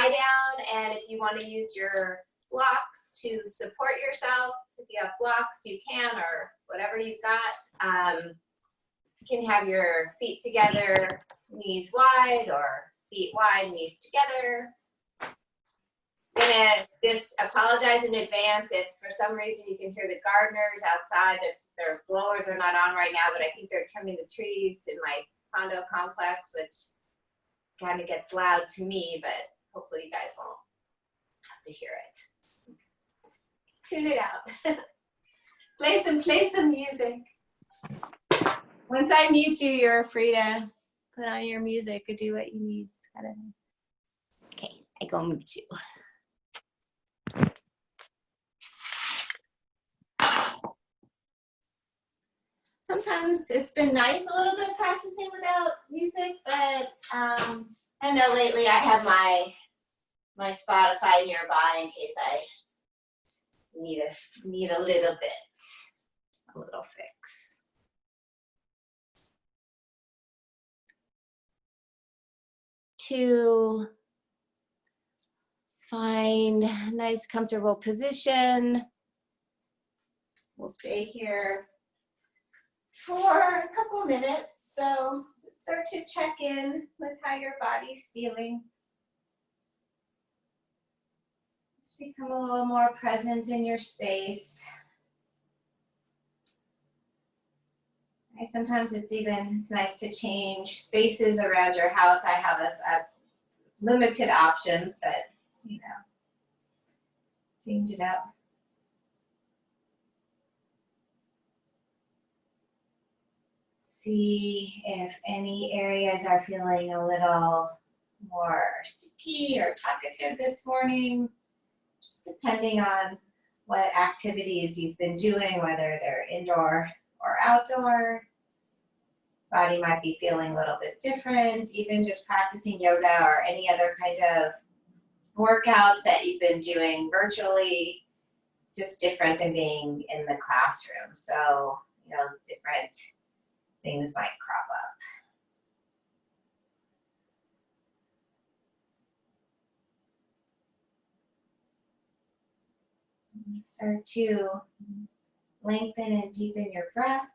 lie down, and if you want to use your blocks to support yourself, if you have blocks, you can, or whatever you've got. You can have your feet together, knees wide, or feet wide, knees together. I'm gonna just apologize in advance if for some reason you can hear the gardeners outside. Their blowers are not on right now, but I think they're trimming the trees in my condo complex, which kind of gets loud to me, but hopefully you guys won't have to hear it. Tune it out. play some music. Once I mute you, you're free to put on your music or do what you need. Okay, I go mute you. Sometimes it's been nice a little bit practicing without music, but I know lately I have my Spotify nearby in case I need a little fix. To find a nice comfortable position. We'll stay here for a couple minutes, so just start to check in with how your body's feeling. Just become a little more present in your space. Right? Sometimes it's nice to change spaces around your house. I have a limited options, but you know, change it up. See if any areas are feeling a little more sticky or talkative this morning, just depending on what activities you've been doing, whether they're indoor or outdoor. Body might be feeling a little bit different, even just practicing yoga or any other kind of workouts that you've been doing virtually, just different than being in the classroom. So, you know, different things might crop up. Start to lengthen and deepen your breath.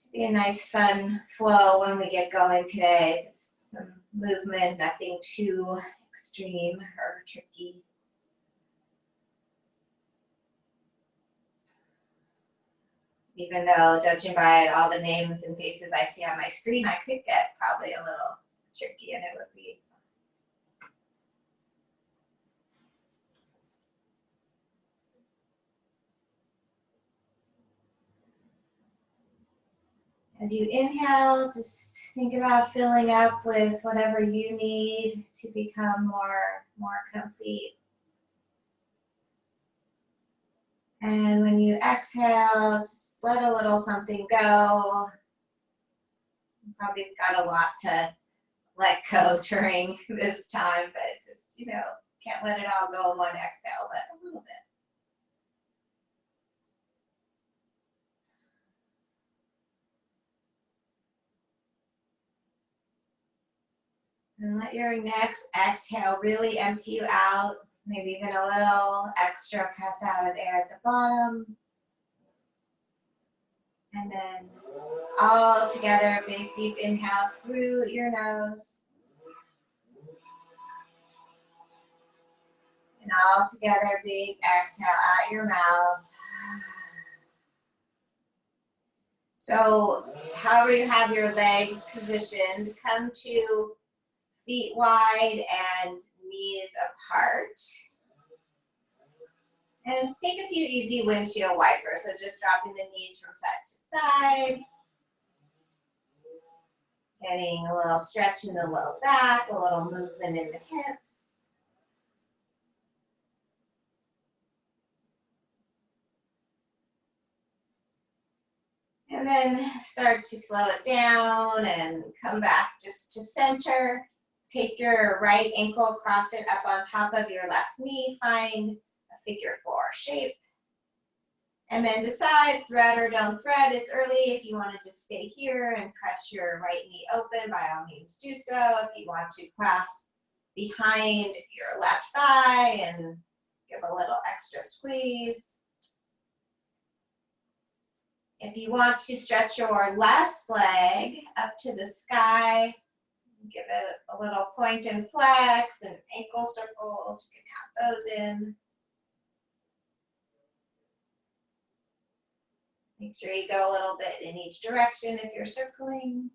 Should be a nice fun flow when we get going today. Just some movement, nothing too extreme or tricky. Even though, judging by all the names and faces I see on my screen, I could get probably a little tricky, and it would be. As you inhale, just think about filling up with whatever you need to become more complete. And when you exhale, just let a little something go. You probably got a lot to let go during this time, but just, you know, can't let it all go in one exhale, but a little bit. And let your next exhale really empty you out. Maybe even a little extra press out of air at the bottom. And then all together, big deep inhale through your nose. And all together, big exhale out your mouth. So however you have your legs positioned, come to feet wide and knees apart. And take a few easy windshield wipers. So just dropping the knees from side to side. Getting a little stretch in the low back, a little movement in the hips. And then start to slow it down and come back just to center. Take your right ankle, cross it up on top of your left knee. Find a figure 4 shape. And then decide, thread or don't thread. It's early. If you want to just stay here and press your right knee open, by all means do so. If you want to clasp behind your left thigh and give a little extra squeeze. If you want to stretch your left leg up to the sky, give it a little point and flex and ankle circles, you can have those in. Make sure you go a little bit in each direction if you're circling.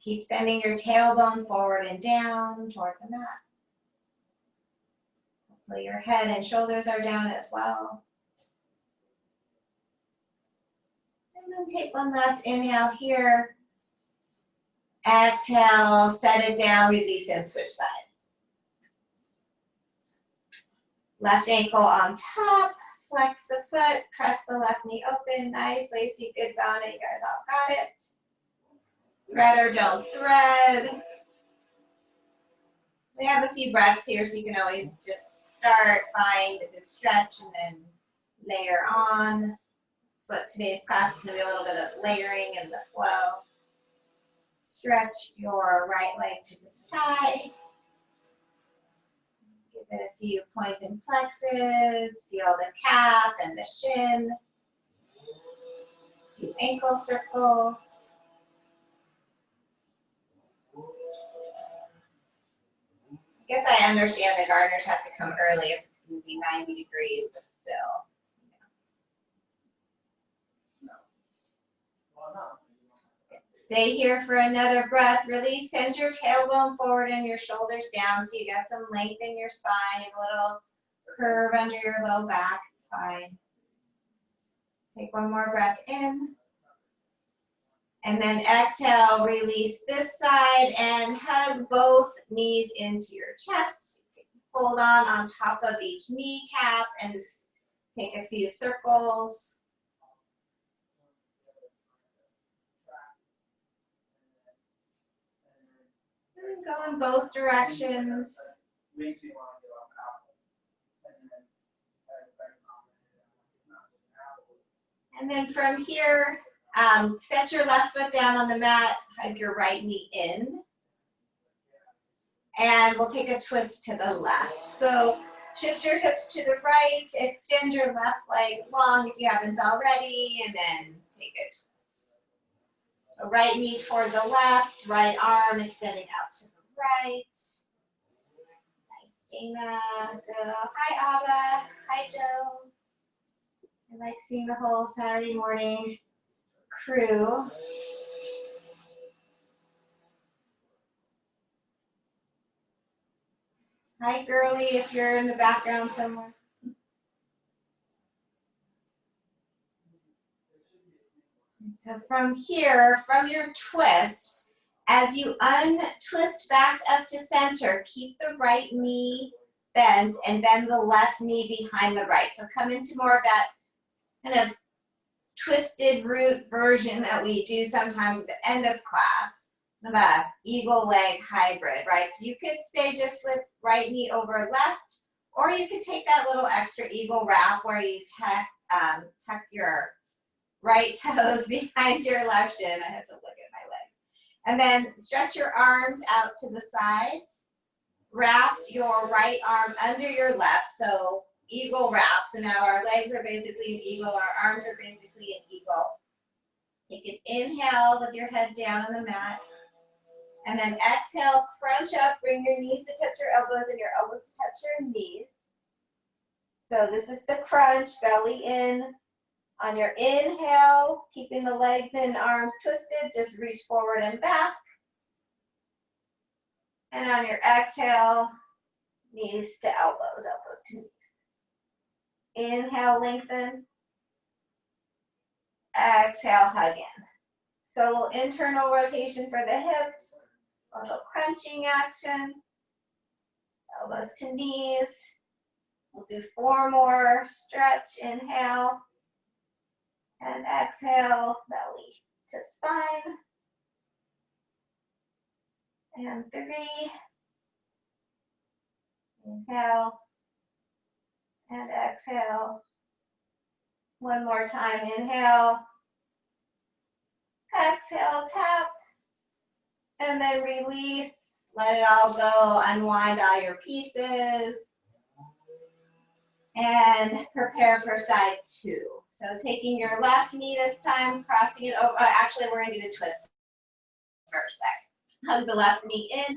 Keep sending your tailbone forward and down toward the mat. Hopefully your head and shoulders are down as well. And then take one last inhale here. Exhale, set it down, release and switch sides. Left ankle on top, flex the foot, press the left knee open. Nice, Lacey, good, Donna, you guys all got it. Thread or don't thread. We have a few breaths here, so you can always just start, find the stretch, and then layer on. That's what today's class is going to be, a little bit of layering and the flow. Stretch your right leg to the sky. Give it a few points and flexes. Feel the calf and the shin. A few ankle circles. I guess I understand the gardeners have to come early if it's going to be 90 degrees, but still. Stay here for another breath. Really send your tailbone forward and your shoulders down so you get some length in your spine. You have a little curve under your low back. It's fine. Take one more breath in. And then exhale, release this side and hug both knees into your chest. Hold on top of each kneecap and just take a few circles. And go in both directions. And then from here, set your left foot down on the mat, hug your right knee in. And we'll take a twist to the left. So shift your hips to the right, extend your left leg long if you haven't already, and then take a twist. So right knee toward the left, right arm extending out to the right. Nice, Dana. Good. Hi, Abba. Hi, Joe. I like seeing the whole Saturday morning crew. Hi, girly, if you're in the background somewhere. So from here, from your twist, as you untwist back up to center, keep the right knee bent and bend the left knee behind the right. So come into more of that kind of twisted root version that we do sometimes at the end of class, of a eagle leg hybrid, right? So you could stay just with right knee over left, or you could take that little extra eagle wrap where you tuck your right toes behind your left shin. I have to look at my legs. And then stretch your arms out to the sides. Wrap your right arm under your left, so eagle wrap. So now our legs are basically an eagle, our arms are basically an eagle. Take an inhale with your head down on the mat. And then exhale, crunch up, bring your knees to touch your elbows and your elbows to touch your knees. So this is the crunch, belly in. On your inhale, keeping the legs and arms twisted, just reach forward and back. And on your exhale, knees to elbows, elbows to knees. Inhale, lengthen. Exhale, hug in. So internal rotation for the hips, a little crunching action. Elbows to knees. We'll do 4 more. Stretch, inhale. And exhale, belly to spine. And 3. Inhale and exhale. One more time, inhale, exhale, tap, and then release. Let it all go, unwind all your pieces, and prepare for side two. So taking your left knee this time, crossing it over. Actually, we're gonna do the twist first. Hug the left knee in,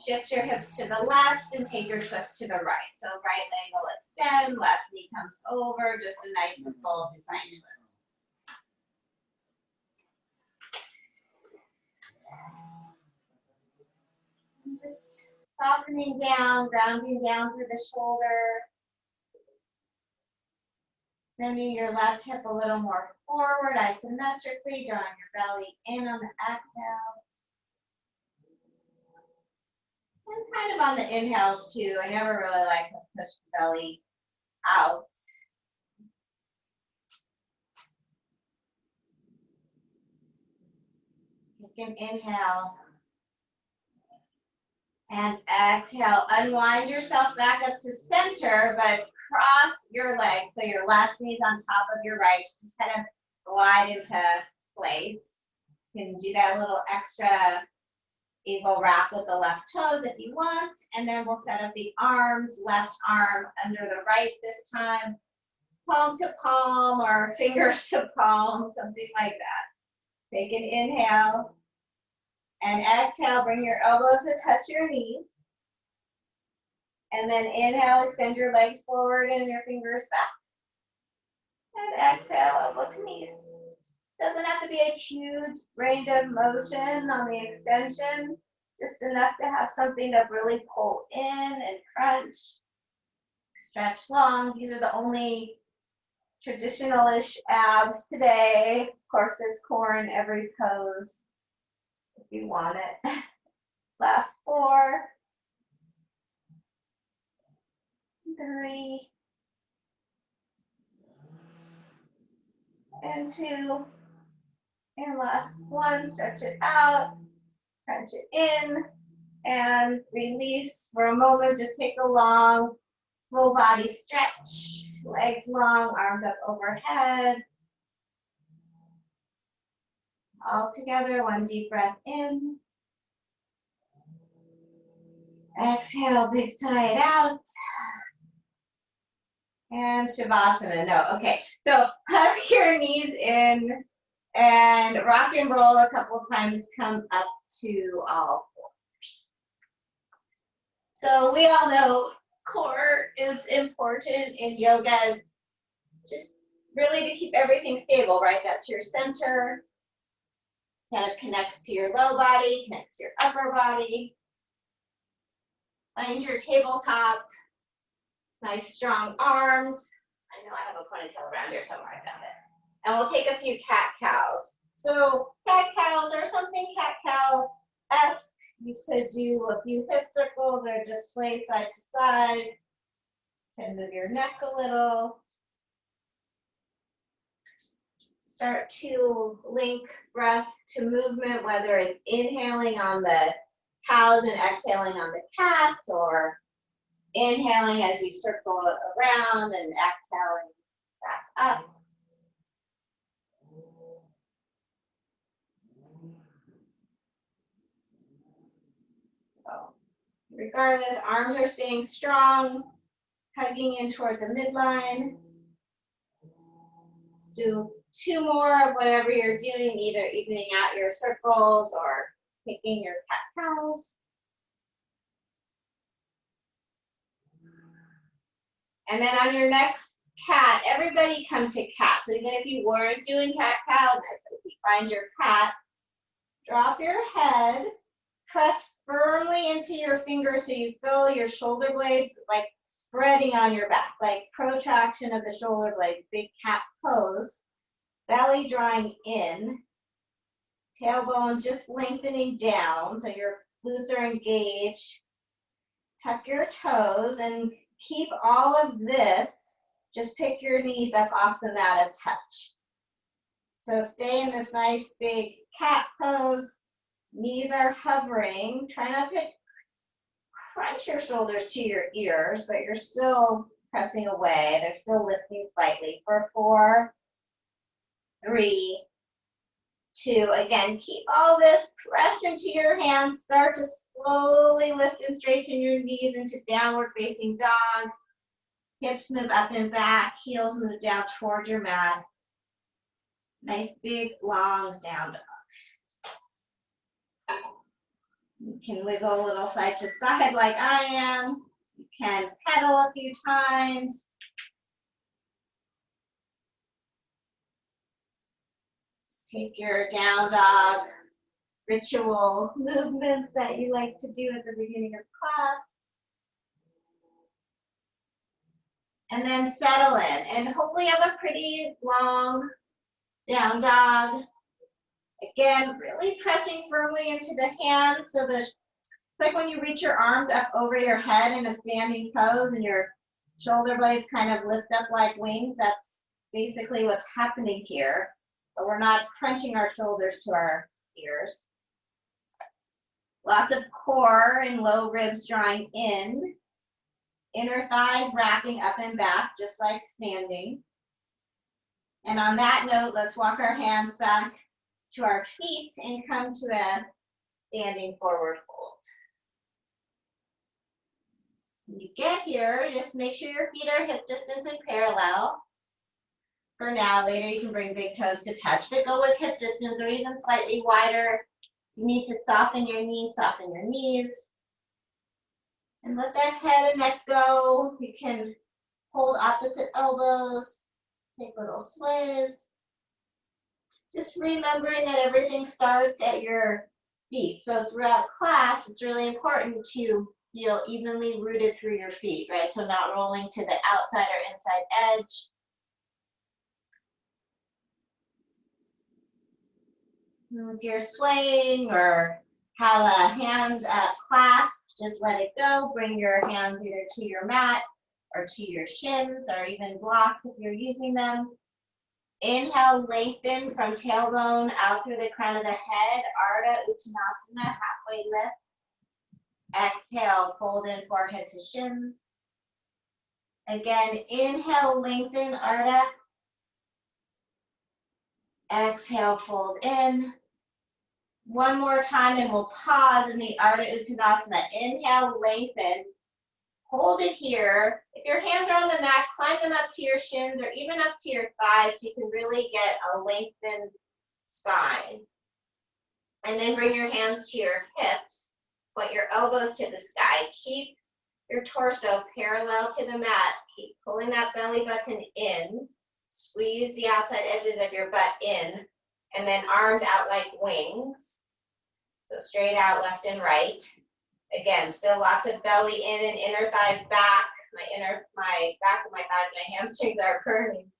shift your hips to the left, and take your twist to the right. So right leg will extend, left knee comes over, just a nice full supine twist. And just softening down, grounding down through the shoulder. Sending your left hip a little more forward, isometrically, drawing your belly in on the exhale. And kind of on the inhale too. I never really like to push the belly out. You can inhale and exhale. Unwind yourself back up to center, but cross your legs. So your left knee's on top of your right. Just kind of glide into place. You can do that little extra eagle wrap with the left toes if you want. And then we'll set up the arms, left arm under the right this time. Palm to palm or fingers to palm, something like that. Take an inhale and exhale. Bring your elbows to touch your knees. And then inhale, extend your legs forward and your fingers back. And exhale, elbow to knees. Doesn't have to be a huge range of motion on the extension. Just enough to have something to really pull in and crunch. Stretch long. These are the only traditional-ish abs today. Of course, there's core in every pose if you want it. Last 4, 3, and 2, and last 1. Stretch it out, crunch it in, and release for a moment. Just take a long, full body stretch. Legs long, arms up overhead. All together, one deep breath in. Exhale, big sigh it out. And Shavasana, no, okay. So hug your knees in and rock and roll a couple times, come up to all fours. So we all know core is important in yoga, just really to keep everything stable, right? That's your center. Kind of connects to your low body, connects to your upper body. Find your tabletop. Nice strong arms. I know I have a ponytail around here somewhere, I found it. And we'll take a few cat-cows. So cat-cows or something cat-cow-esque. You could do a few hip circles or just sway side to side. Can move your neck a little. Start to link breath to movement, whether it's inhaling on the cows and exhaling on the cats, or inhaling as you circle around and exhaling back up. So, regardless, arms are staying strong, hugging in toward the midline. Let's do 2 more of whatever you're doing, either evening out your circles or picking your cat-cows. And then on your next cat, everybody come to cat. So even if you weren't doing cat-cow, find your cat, drop your head, press firmly into your fingers so you feel your shoulder blades like spreading on your back, like protraction of the shoulder blades, big cat pose. Belly drawing in, tailbone just lengthening down so your glutes are engaged. Tuck your toes and keep all of this, just pick your knees up off the mat a touch. So stay in this nice big cat pose. Knees are hovering. Try not to crunch your shoulders to your ears, but you're still pressing away. They're still lifting slightly for 4, 3, 2. Again, keep all this pressed into your hands. Start to slowly lift and straighten your knees into downward facing dog. Hips move up and back. Heels move down toward your mat. Nice big long down dog. You can wiggle a little side to side like I am. You can pedal a few times. Just take your down dog ritual movements that you like to do at the beginning of class. And then settle in. And hopefully you have a pretty long down dog. Again, really pressing firmly into the hands. So it's like when you reach your arms up over your head in a standing pose and your shoulder blades kind of lift up like wings. That's basically what's happening here. But we're not crunching our shoulders to our ears. Lots of core and low ribs drawing in. Inner thighs wrapping up and back, just like standing. And on that note, let's walk our hands back to our feet and come to a standing forward fold. When you get here, just make sure your feet are hip distance and parallel. For now, later you can bring big toes to touch, but go with hip distance or even slightly wider. You need to soften your knees, soften your knees. And let that head and neck go. You can hold opposite elbows, take little sways. Just remembering that everything starts at your feet. So throughout class, it's really important to feel evenly rooted through your feet, right? So not rolling to the outside or inside edge. If you're swaying or have a hand clasp, just let it go. Bring your hands either to your mat or to your shins or even blocks if you're using them. Inhale, lengthen from tailbone out through the crown of the head, Ardha Uttanasana, halfway lift. Exhale, fold in forehead to shins. Again, inhale, lengthen, Ardha. Exhale, fold in. One more time and we'll pause in the Ardha Uttanasana. Inhale, lengthen. Hold it here. If your hands are on the mat, climb them up to your shins or even up to your thighs so you can really get a lengthened spine. And then bring your hands to your hips. Point your elbows to the sky. Keep your torso parallel to the mat. Keep pulling that belly button in. Squeeze the outside edges of your butt in. And then arms out like wings. So straight out left and right. Again, still lots of belly in and inner thighs back. My back of my thighs, my hamstrings are burning.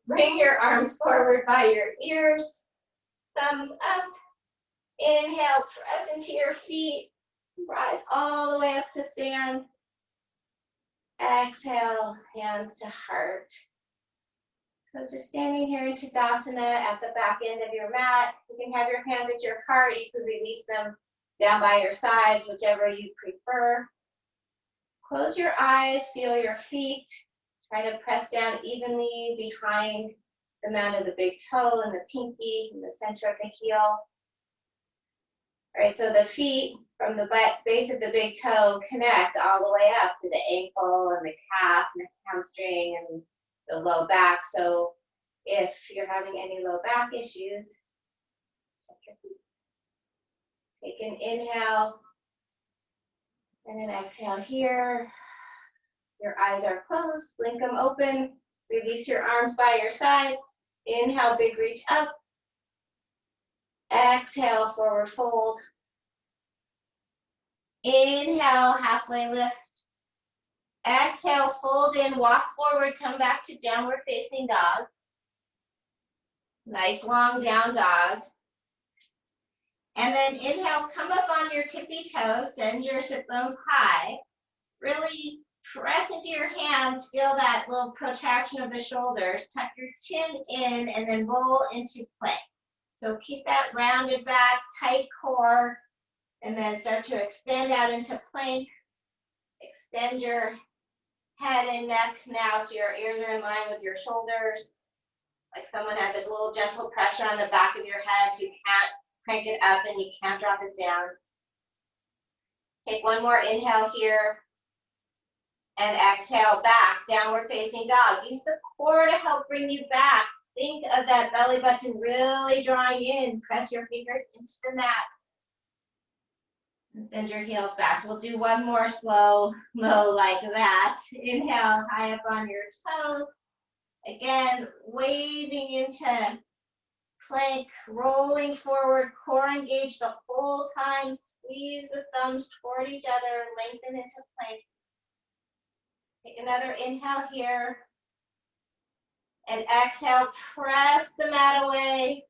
Bring your arms forward by your ears. Thumbs up. Inhale, press into your feet. Rise all the way up to stand. Exhale, hands to heart. So just standing here in Tadasana at the back end of your mat. You can have your hands at your heart. You can release them down by your sides, whichever you prefer. Close your eyes, feel your feet. Try to press down evenly behind the mound of the big toe and the pinky in the center of the heel. All right, so the feet from the base of the big toe connect all the way up to the ankle and the calf and the hamstring and the low back. So if you're having any low back issues, check your feet. Take an inhale and an exhale here. Your eyes are closed, blink them open. Release your arms by your sides. Inhale, big reach up. Exhale, forward fold. Inhale, halfway lift. Exhale, fold in, walk forward, come back to downward facing dog. Nice long down dog. And then inhale, come up on your tippy toes, send your sit bones high. Really press into your hands, feel that little protraction of the shoulders. Tuck your chin in and then roll into plank. So keep that rounded back, tight core, and then start to extend out into plank. Extend your head and neck now so your ears are in line with your shoulders. Like someone has a little gentle pressure on the back of your head so you can't crank it up and you can't drop it down. Take one more inhale here. And exhale back, downward facing dog. Use the core to help bring you back. Think of that belly button really drawing in. Press your fingers into the mat. And send your heels back. We'll do one more slow mo like that. Inhale, high up on your toes. Again, waving into plank, rolling forward, core engaged the whole time. Squeeze the thumbs toward each other, lengthen into plank. Take another inhale here. And exhale, press the mat away.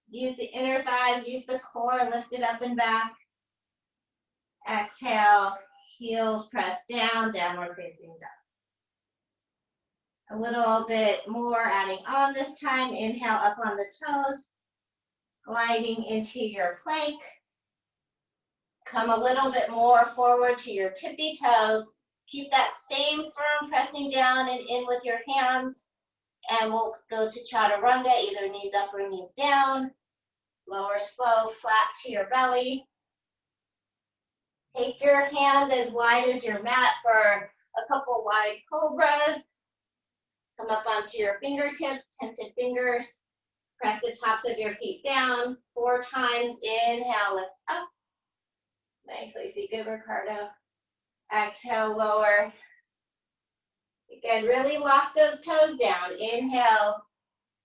Use the inner thighs, use the core, lift it up and back. Exhale, heels press down, downward facing dog. A little bit more adding on this time. Inhale up on the toes, gliding into your plank. Come a little bit more forward to your tippy toes. Keep that same firm pressing down and in with your hands. And we'll go to chaturanga, either knees up or knees down. Lower slow, flat to your belly. Take your hands as wide as your mat for a couple wide cobras. Come up onto your fingertips, tented fingers. Press the tops of your feet down 4 times. Inhale, lift up. Nice, Lacey. Good, Ricardo. Exhale, lower. Again, really lock those toes down. Inhale.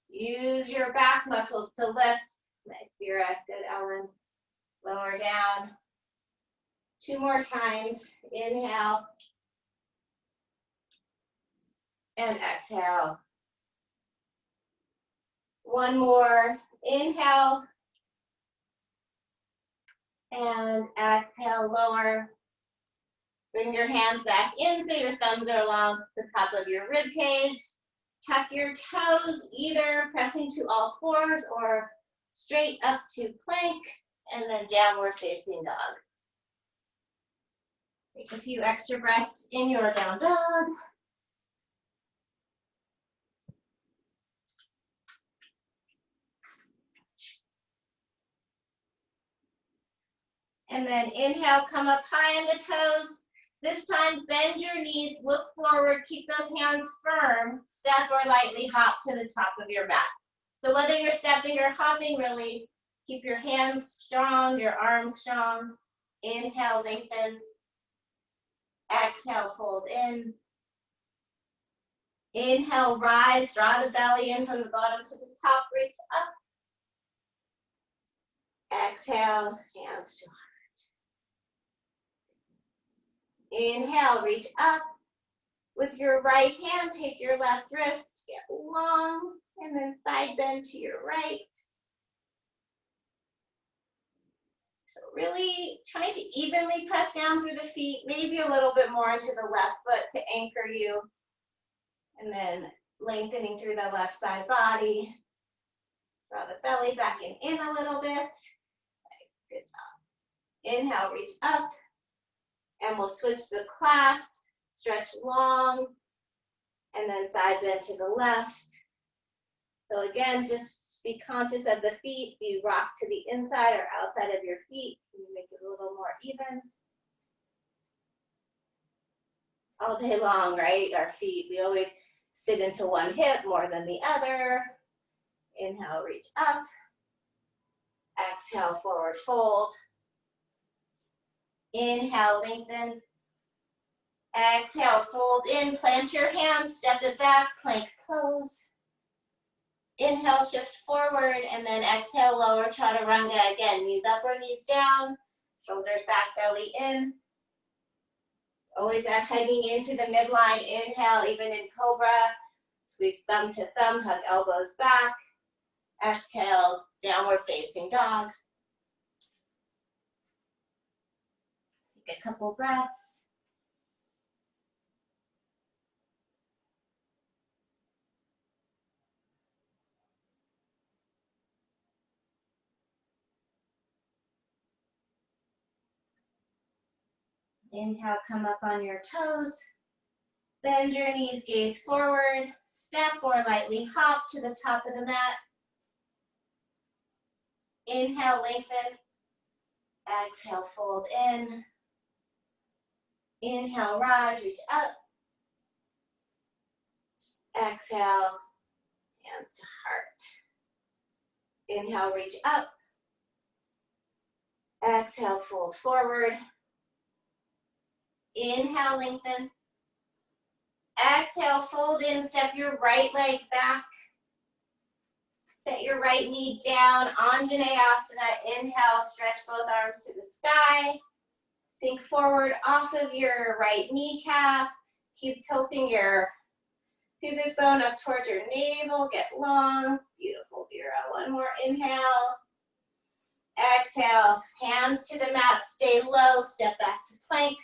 Use your back muscles to lift. Nice, Vera. Good, Ellen. Lower down. 2 more times. Inhale. And exhale. 1 more. Inhale. And exhale, lower. Bring your hands back in so your thumbs are along the top of your rib cage. Tuck your toes, either pressing to all fours or straight up to plank, and then downward facing dog. Take a few extra breaths in your down dog. And then inhale, come up high on the toes. This time, bend your knees, look forward, keep those hands firm, step or lightly hop to the top of your mat. So whether you're stepping or hopping, really keep your hands strong, your arms strong. Inhale, lengthen. Exhale, fold in. Inhale, rise, draw the belly in from the bottom to the top, reach up. Exhale, hands to heart. Inhale, reach up. With your right hand, take your left wrist, get long, and then side bend to your right. So really trying to evenly press down through the feet, maybe a little bit more into the left foot to anchor you. And then lengthening through the left side body. Draw the belly back and in a little bit. Nice, good job. Inhale, reach up. And we'll switch the clasp, stretch long, and then side bend to the left. So again, just be conscious of the feet. Do you rock to the inside or outside of your feet? Can you make it a little more even? All day long, right? Our feet, we always sit into one hip more than the other. Inhale, reach up. Exhale, forward fold. Inhale, lengthen. Exhale, fold in, plant your hands, step it back, plank pose. Inhale, shift forward, and then exhale, lower chaturanga. Again, knees up or knees down, shoulders back, belly in. Always hugging into the midline. Inhale, even in cobra. Squeeze thumb to thumb, hug elbows back. Exhale, downward facing dog. Take a couple breaths. Inhale, come up on your toes. Bend your knees, gaze forward. Step or lightly hop to the top of the mat. Inhale, lengthen. Exhale, fold in. Inhale, rise, reach up. Exhale, hands to heart. Inhale, reach up. Exhale, fold forward. Inhale, lengthen. Exhale, fold in, step your right leg back. Set your right knee down, Anjaneyasana. Inhale, stretch both arms to the sky. Sink forward off of your right kneecap. Keep tilting your pubic bone up towards your navel. Get long. Beautiful, Vera. One more inhale. Exhale, hands to the mat. Stay low. Step back to plank.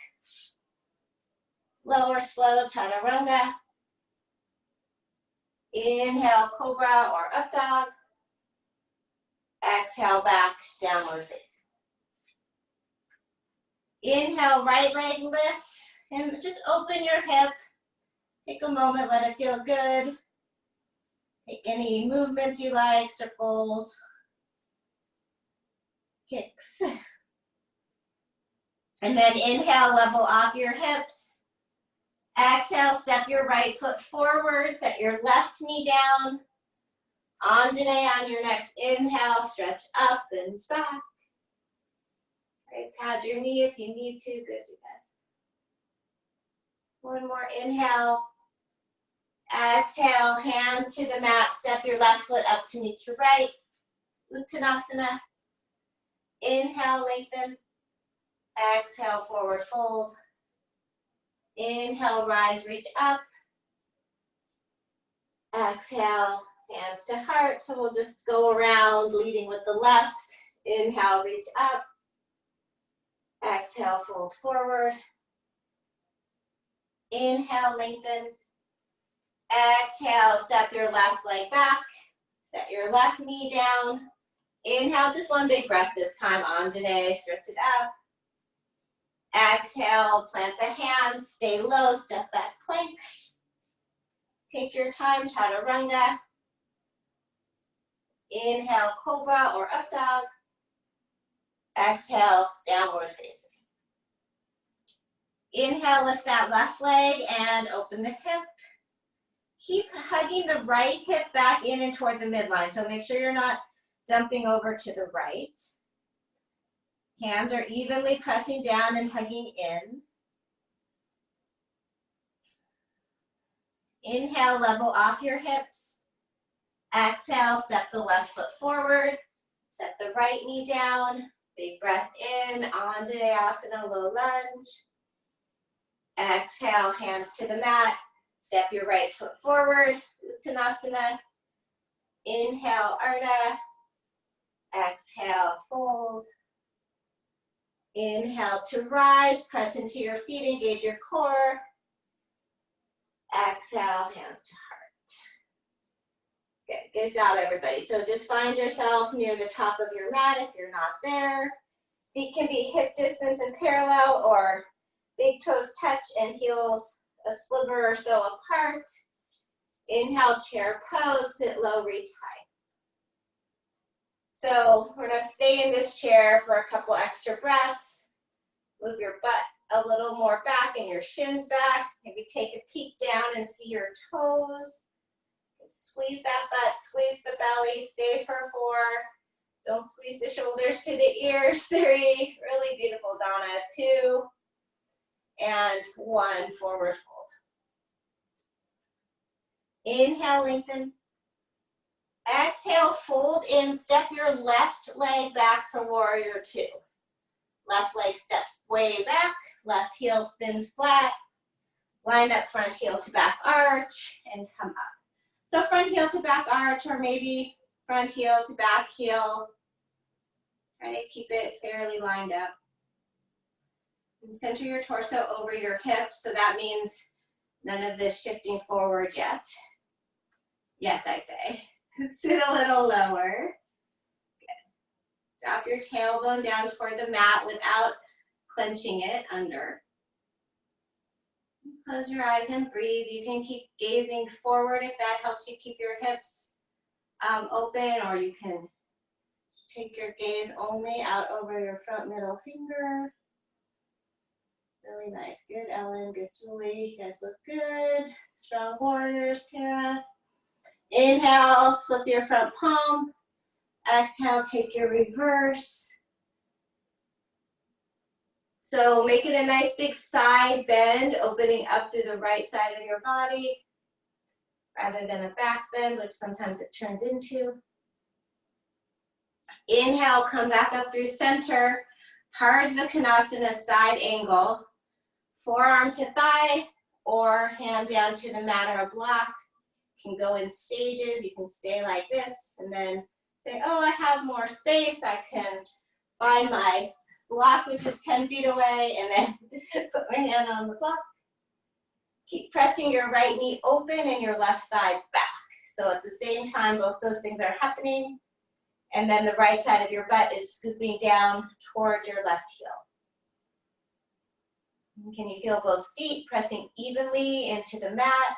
Lower, slow, chaturanga. Inhale, cobra or up dog. Exhale, back, downward facing. Inhale, right leg lifts, and just open your hip. Take a moment, let it feel good. Take any movements you like, circles, kicks. And then inhale, level off your hips. Exhale, step your right foot forward, set your left knee down. Anjane on your next inhale, stretch up and back. Right, pad your knee if you need to. Good, you guys. One more inhale. Exhale, hands to the mat. Step your left foot up to meet your right. Uttanasana. Inhale, lengthen. Exhale, forward fold. Inhale, rise, reach up. Exhale, hands to heart. So we'll just go around leading with the left. Inhale, reach up. Exhale, fold forward. Inhale, lengthen. Exhale, step your left leg back. Set your left knee down. Inhale, just one big breath this time. Anjane, stretch it out. Exhale, plant the hands, stay low, step back, plank. Take your time, chaturanga. Inhale, cobra or up dog. Exhale, downward facing. Inhale, lift that left leg and open the hip. Keep hugging the right hip back in and toward the midline. So make sure you're not dumping over to the right. Hands are evenly pressing down and hugging in. Inhale, level off your hips. Exhale, step the left foot forward. Set the right knee down. Big breath in, Anjaneyasana, low lunge. Exhale, hands to the mat. Step your right foot forward, Uttanasana. Inhale, Ardha. Exhale, fold. Inhale to rise, press into your feet, engage your core. Exhale, hands to heart. Good job, everybody. So just find yourself near the top of your mat if you're not there. Feet can be hip distance and parallel, or big toes touch and heels a sliver or so apart. Inhale, chair pose, sit low, reach high. So we're gonna stay in this chair for a couple extra breaths. Move your butt a little more back and your shins back. Maybe take a peek down and see your toes. Squeeze that butt, squeeze the belly, stay for 4. Don't squeeze the shoulders to the ears. 3, really beautiful, Donna. 2, and 1, forward fold. Inhale, lengthen. Exhale, fold in, step your left leg back for warrior 2. Left leg steps way back, left heel spins flat. Line up front heel to back arch and come up. So front heel to back arch, or maybe front heel to back heel. Try to keep it fairly lined up. And center your torso over your hips, so that means none of this shifting forward yet. Yet, I say. Sit a little lower. Good. Drop your tailbone down toward the mat without clenching it under. Close your eyes and breathe. You can keep gazing forward if that helps you keep your hips open, or you can take your gaze only out over your front middle finger. Really nice. Good, Ellen. Good, Julie. You guys look good. Strong warriors, Tara. Inhale, flip your front palm. Exhale, take your reverse. So make it a nice big side bend, opening up through the right side of your body, rather than a back bend, which sometimes it turns into. Inhale, come back up through center. Parsva Konasana, side angle. Forearm to thigh or hand down to the mat or a block. You can go in stages. You can stay like this and then say, oh, I have more space. I can find my block, which is 10 feet away, and then put my hand on the block. Keep pressing your right knee open and your left thigh back. So at the same time, both those things are happening. And then the right side of your butt is scooping down towards your left heel. Can you feel both feet pressing evenly into the mat?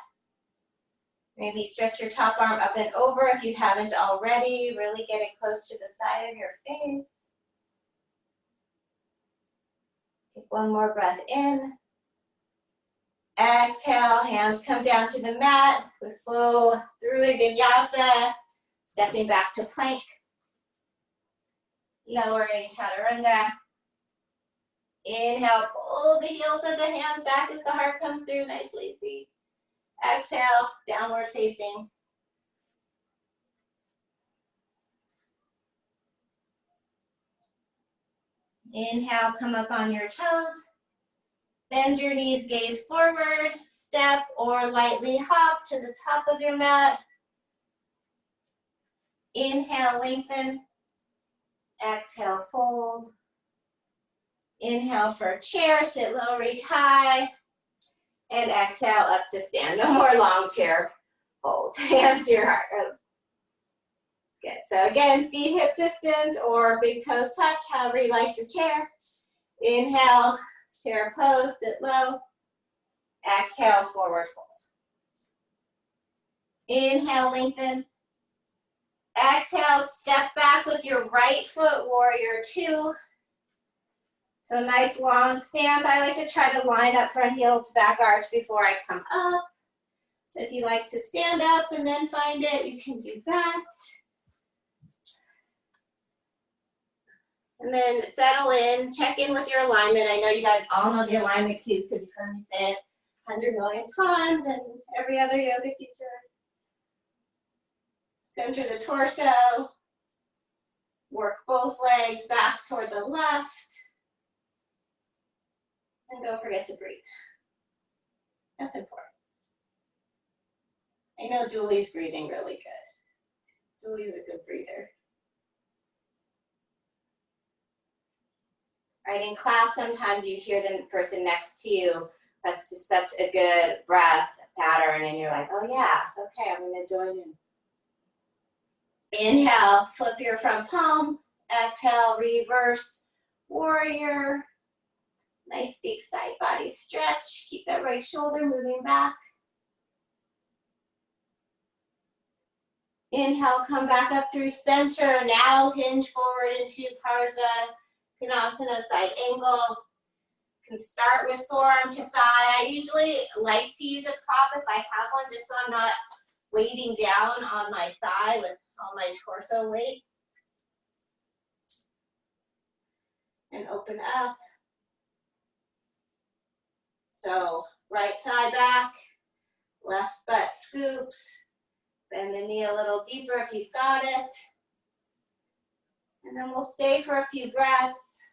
Maybe stretch your top arm up and over if you haven't already. Really get it close to the side of your face. Take one more breath in. Exhale, hands come down to the mat. We flow through a vinyasa, stepping back to plank. Lowering chaturanga. Inhale, pull the heels of the hands back as the heart comes through, nicely. Exhale, downward facing. Inhale, come up on your toes. Bend your knees, gaze forward, step or lightly hop to the top of your mat. Inhale, lengthen. Exhale, fold. Inhale for a chair, sit low, reach high. And exhale, up to stand. No more long chair hold. Hands to your heart. Good. So again, feet hip distance or big toes touch, however you like your chair. Inhale, chair pose, sit low. Exhale, forward fold. Inhale, lengthen. Exhale, step back with your right foot, warrior two. So nice long stance. I like to try to line up front heel to back arch before I come up. So if you like to stand up and then find it, you can do that. And then settle in, check in with your alignment. I know you guys all know the alignment cues because you've heard me say it 100 million times and every other yoga teacher. Center the torso. Work both legs back toward the left. And don't forget to breathe. That's important. I know Julie's breathing really good. Julie's a good breather. Right, in class, sometimes you hear the person next to you. That's just such a good breath pattern, and you're like, oh yeah, okay, I'm gonna join in. Inhale, flip your front palm. Exhale, reverse warrior. Nice big side body stretch. Keep that right shoulder moving back. Inhale, come back up through center. Now hinge forward into Parsva Konasana, side angle. You can start with forearm to thigh. I usually like to use a prop if I have one, just so I'm not weighting down on my thigh with all my torso weight. And open up. So right thigh back, left butt scoops. Bend the knee a little deeper if you've got it. And then we'll stay for a few breaths.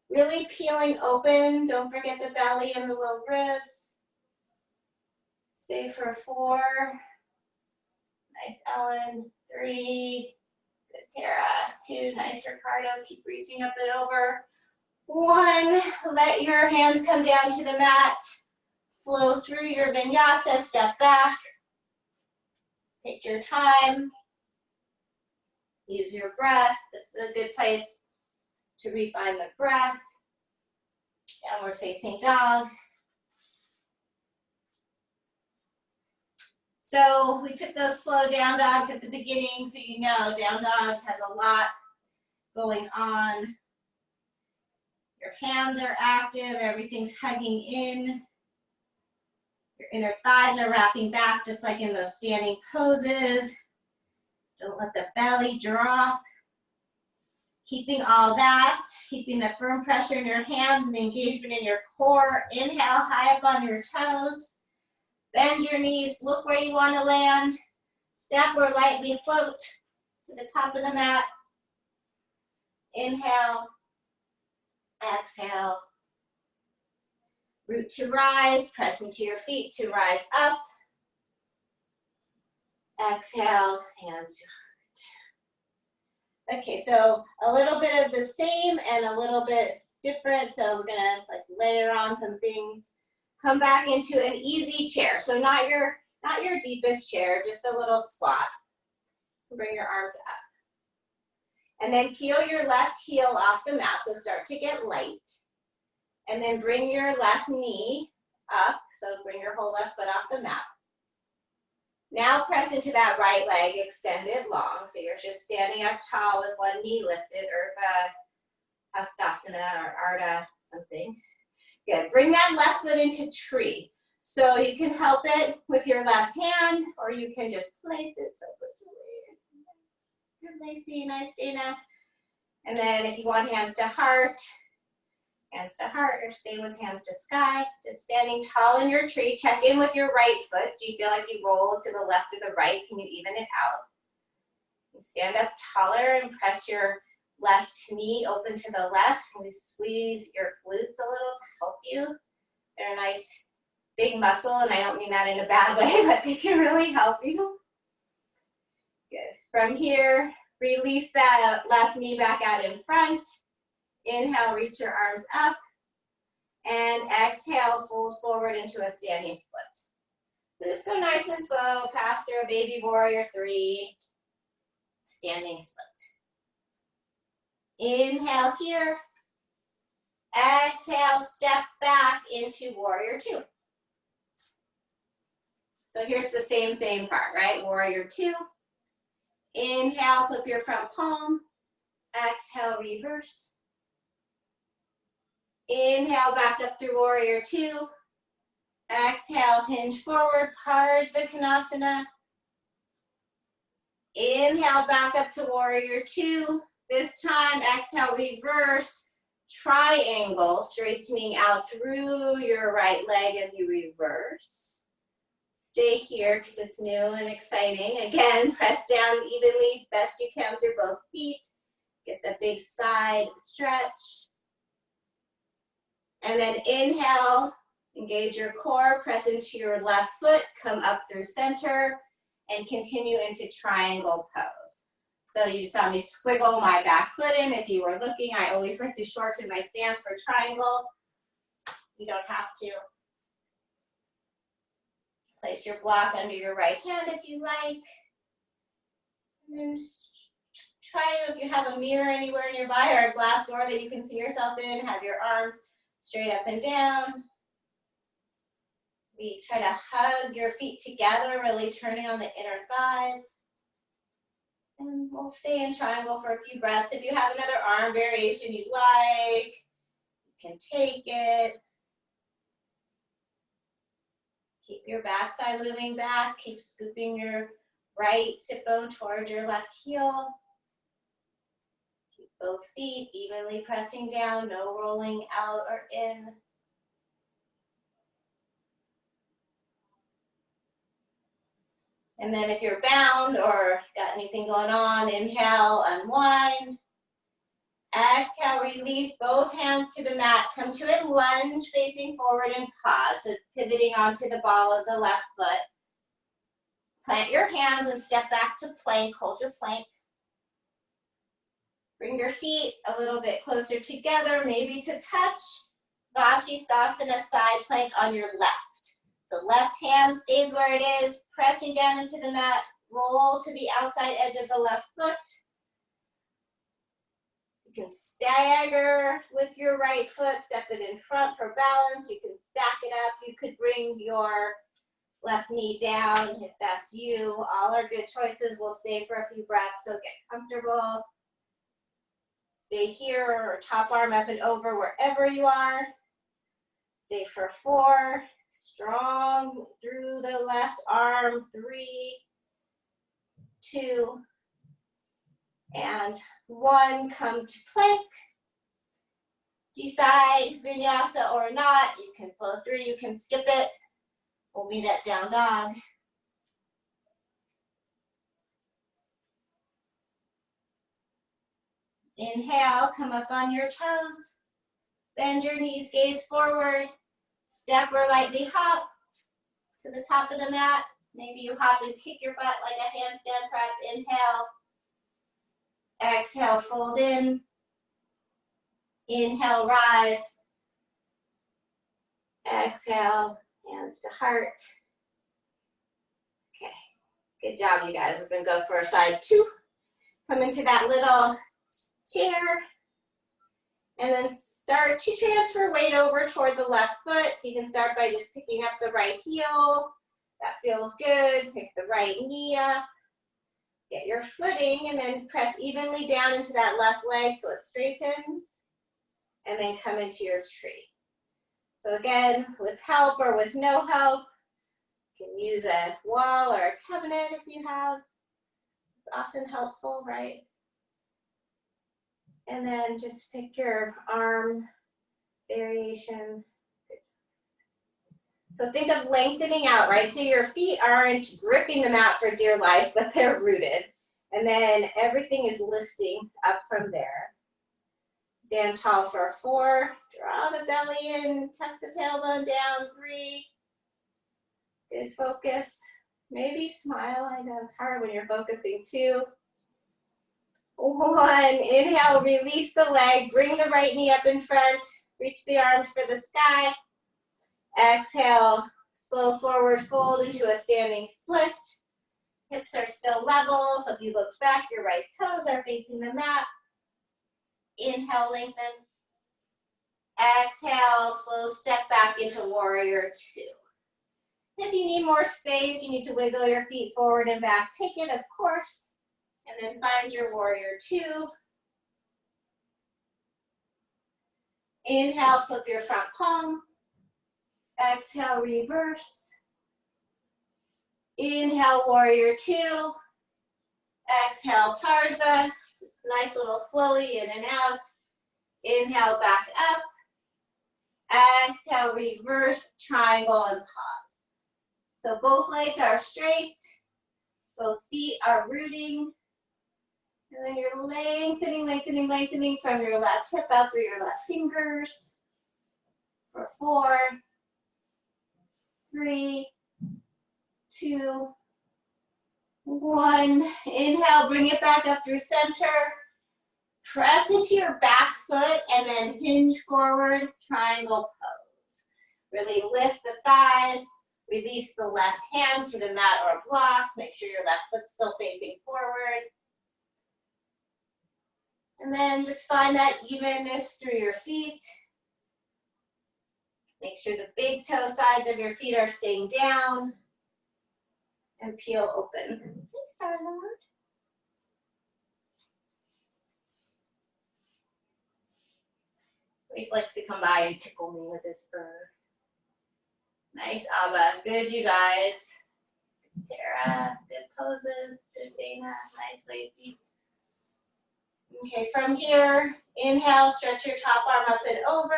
Really peeling open. Don't forget the belly and the low ribs. Stay for 4. Nice, Ellen. 3. Good, Tara. 2. Nice, Ricardo. Keep reaching up and over. 1. Let your hands come down to the mat. Flow through your vinyasa. Step back. Take your time. Use your breath. This is a good place to refine the breath. Downward facing dog. So we took those slow down dogs at the beginning, so you know down dog has a lot going on. Your hands are active, everything's hugging in. Your inner thighs are wrapping back just like in those standing poses. Don't let the belly drop. Keeping all that, keeping the firm pressure in your hands and the engagement in your core. Inhale, high up on your toes. Bend your knees, look where you want to land. Step or lightly float to the top of the mat. Inhale, exhale. Root to rise, press into your feet to rise up. Exhale, hands to heart. Okay, so a little bit of the same and a little bit different. So we're gonna like layer on some things. Come back into an easy chair. So not your deepest chair, just a little squat. Bring your arms up. And then peel your left heel off the mat, so start to get light. And then bring your left knee up, so bring your whole left foot off the mat. Now press into that right leg, extend it long, so you're just standing up tall with one knee lifted, or Hastasana or Ardha, something. Good, bring that left foot into tree. So you can help it with your left hand, or you can just place it, so put your Lacey, nice Dana. And then if you want hands to heart, or stay with hands to sky. Just standing tall in your tree. Check in with your right foot. Do you feel like you roll to the left or the right? Can you even it out? Stand up taller and press your left knee open to the left. And we squeeze your glutes a little to help you. They're a nice big muscle, and I don't mean that in a bad way, but they can really help you. Good. From here, release that left knee back out in front. Inhale, reach your arms up. And exhale, fold forward into a standing split. So just go nice and slow, pass through a baby warrior 3, standing split. Inhale here. Exhale, step back into warrior 2. So here's the same part, right? Warrior 2. Inhale, flip your front palm. Exhale, reverse. Inhale, back up through warrior 2. Exhale, hinge forward, Parsvakonasana. Inhale, back up to warrior 2. This time, exhale, reverse, triangle, straightening out through your right leg as you reverse. Stay here because it's new and exciting. Again, press down evenly, best you can through both feet. Get the big side stretch. And then inhale, engage your core, press into your left foot, come up through center, and continue into triangle pose. So you saw me squiggle my back foot in. If you were looking, I always like to shorten my stance for triangle. You don't have to. Place your block under your right hand if you like. And then try, if you have a mirror anywhere nearby or a glass door that you can see yourself in, have your arms straight up and down. We try to hug your feet together, really turning on the inner thighs. And we'll stay in triangle for a few breaths. If you have another arm variation you'd like, you can take it. Keep your back thigh moving back. Keep scooping your right sit bone towards your left heel. Keep both feet evenly pressing down, no rolling out or in. And then if you're bound or got anything going on, inhale, unwind. Exhale, release both hands to the mat. Come to a lunge facing forward and pause. So pivoting onto the ball of the left foot. Plant your hands and step back to plank. Hold your plank. Bring your feet a little bit closer together, maybe to touch. Vashisthasana side plank on your left. So left hand stays where it is, pressing down into the mat. Roll to the outside edge of the left foot. You can stagger with your right foot, step it in front for balance. You can stack it up. You could bring your left knee down if that's you. All are good choices. We'll stay for a few breaths, so get comfortable. Stay here or top arm up and over wherever you are. Stay for 4. Strong through the left arm. 3, 2, and 1. Come to plank. Decide vinyasa or not. You can flow through, you can skip it. We'll meet at down dog. Inhale, come up on your toes. Bend your knees, gaze forward. Step or lightly hop to the top of the mat. Maybe you hop and kick your butt like a handstand prep. Inhale. Exhale, fold in. Inhale, rise. Exhale, hands to heart. Okay, good job, you guys. We're gonna go for a side 2. Come into that little chair. And then start to transfer weight over toward the left foot. You can start by just picking up the right heel. That feels good. Pick the right knee up. Get your footing and then press evenly down into that left leg so it straightens. And then come into your tree. So again, with help or with no help, you can use a wall or a cabinet if you have. It's often helpful, right? And then just pick your arm variation. So think of lengthening out, right? So your feet aren't gripping the mat for dear life, but they're rooted. And then everything is lifting up from there. Stand tall for 4. Draw the belly in, tuck the tailbone down. 3. Good focus. Maybe smile. I know it's hard when you're focusing. 2. 1. Inhale, release the leg. Bring the right knee up in front. Reach the arms for the sky. Exhale, slow forward fold into a standing split. Hips are still level, so if you look back, your right toes are facing the mat. Inhale, lengthen. Exhale, slow step back into warrior 2. If you need more space, you need to wiggle your feet forward and back. Take it, of course. And then find your warrior 2. Inhale, flip your front palm. Exhale, reverse. Inhale, warrior 2. Exhale, Parsva. Just nice little flowy in and out. Inhale, back up. Exhale, reverse, triangle, and pause. So both legs are straight. Both feet are rooting. And then you're lengthening, lengthening, lengthening from your left hip out through your left fingers. For 4, 3, 2, 1. Inhale, bring it back up through center. Press into your back foot and then hinge forward, triangle pose. Really lift the thighs. Release the left hand to the mat or block. Make sure your left foot's still facing forward. And then just find that evenness through your feet. Make sure the big toe sides of your feet are staying down. And peel open. Thanks, Star-Lord. Always likes to come by and tickle me with his fur. Nice, Abba. Good, you guys. Tara, good poses. Good, Dana. Nice, Lacey. Okay, from here, inhale, stretch your top arm up and over.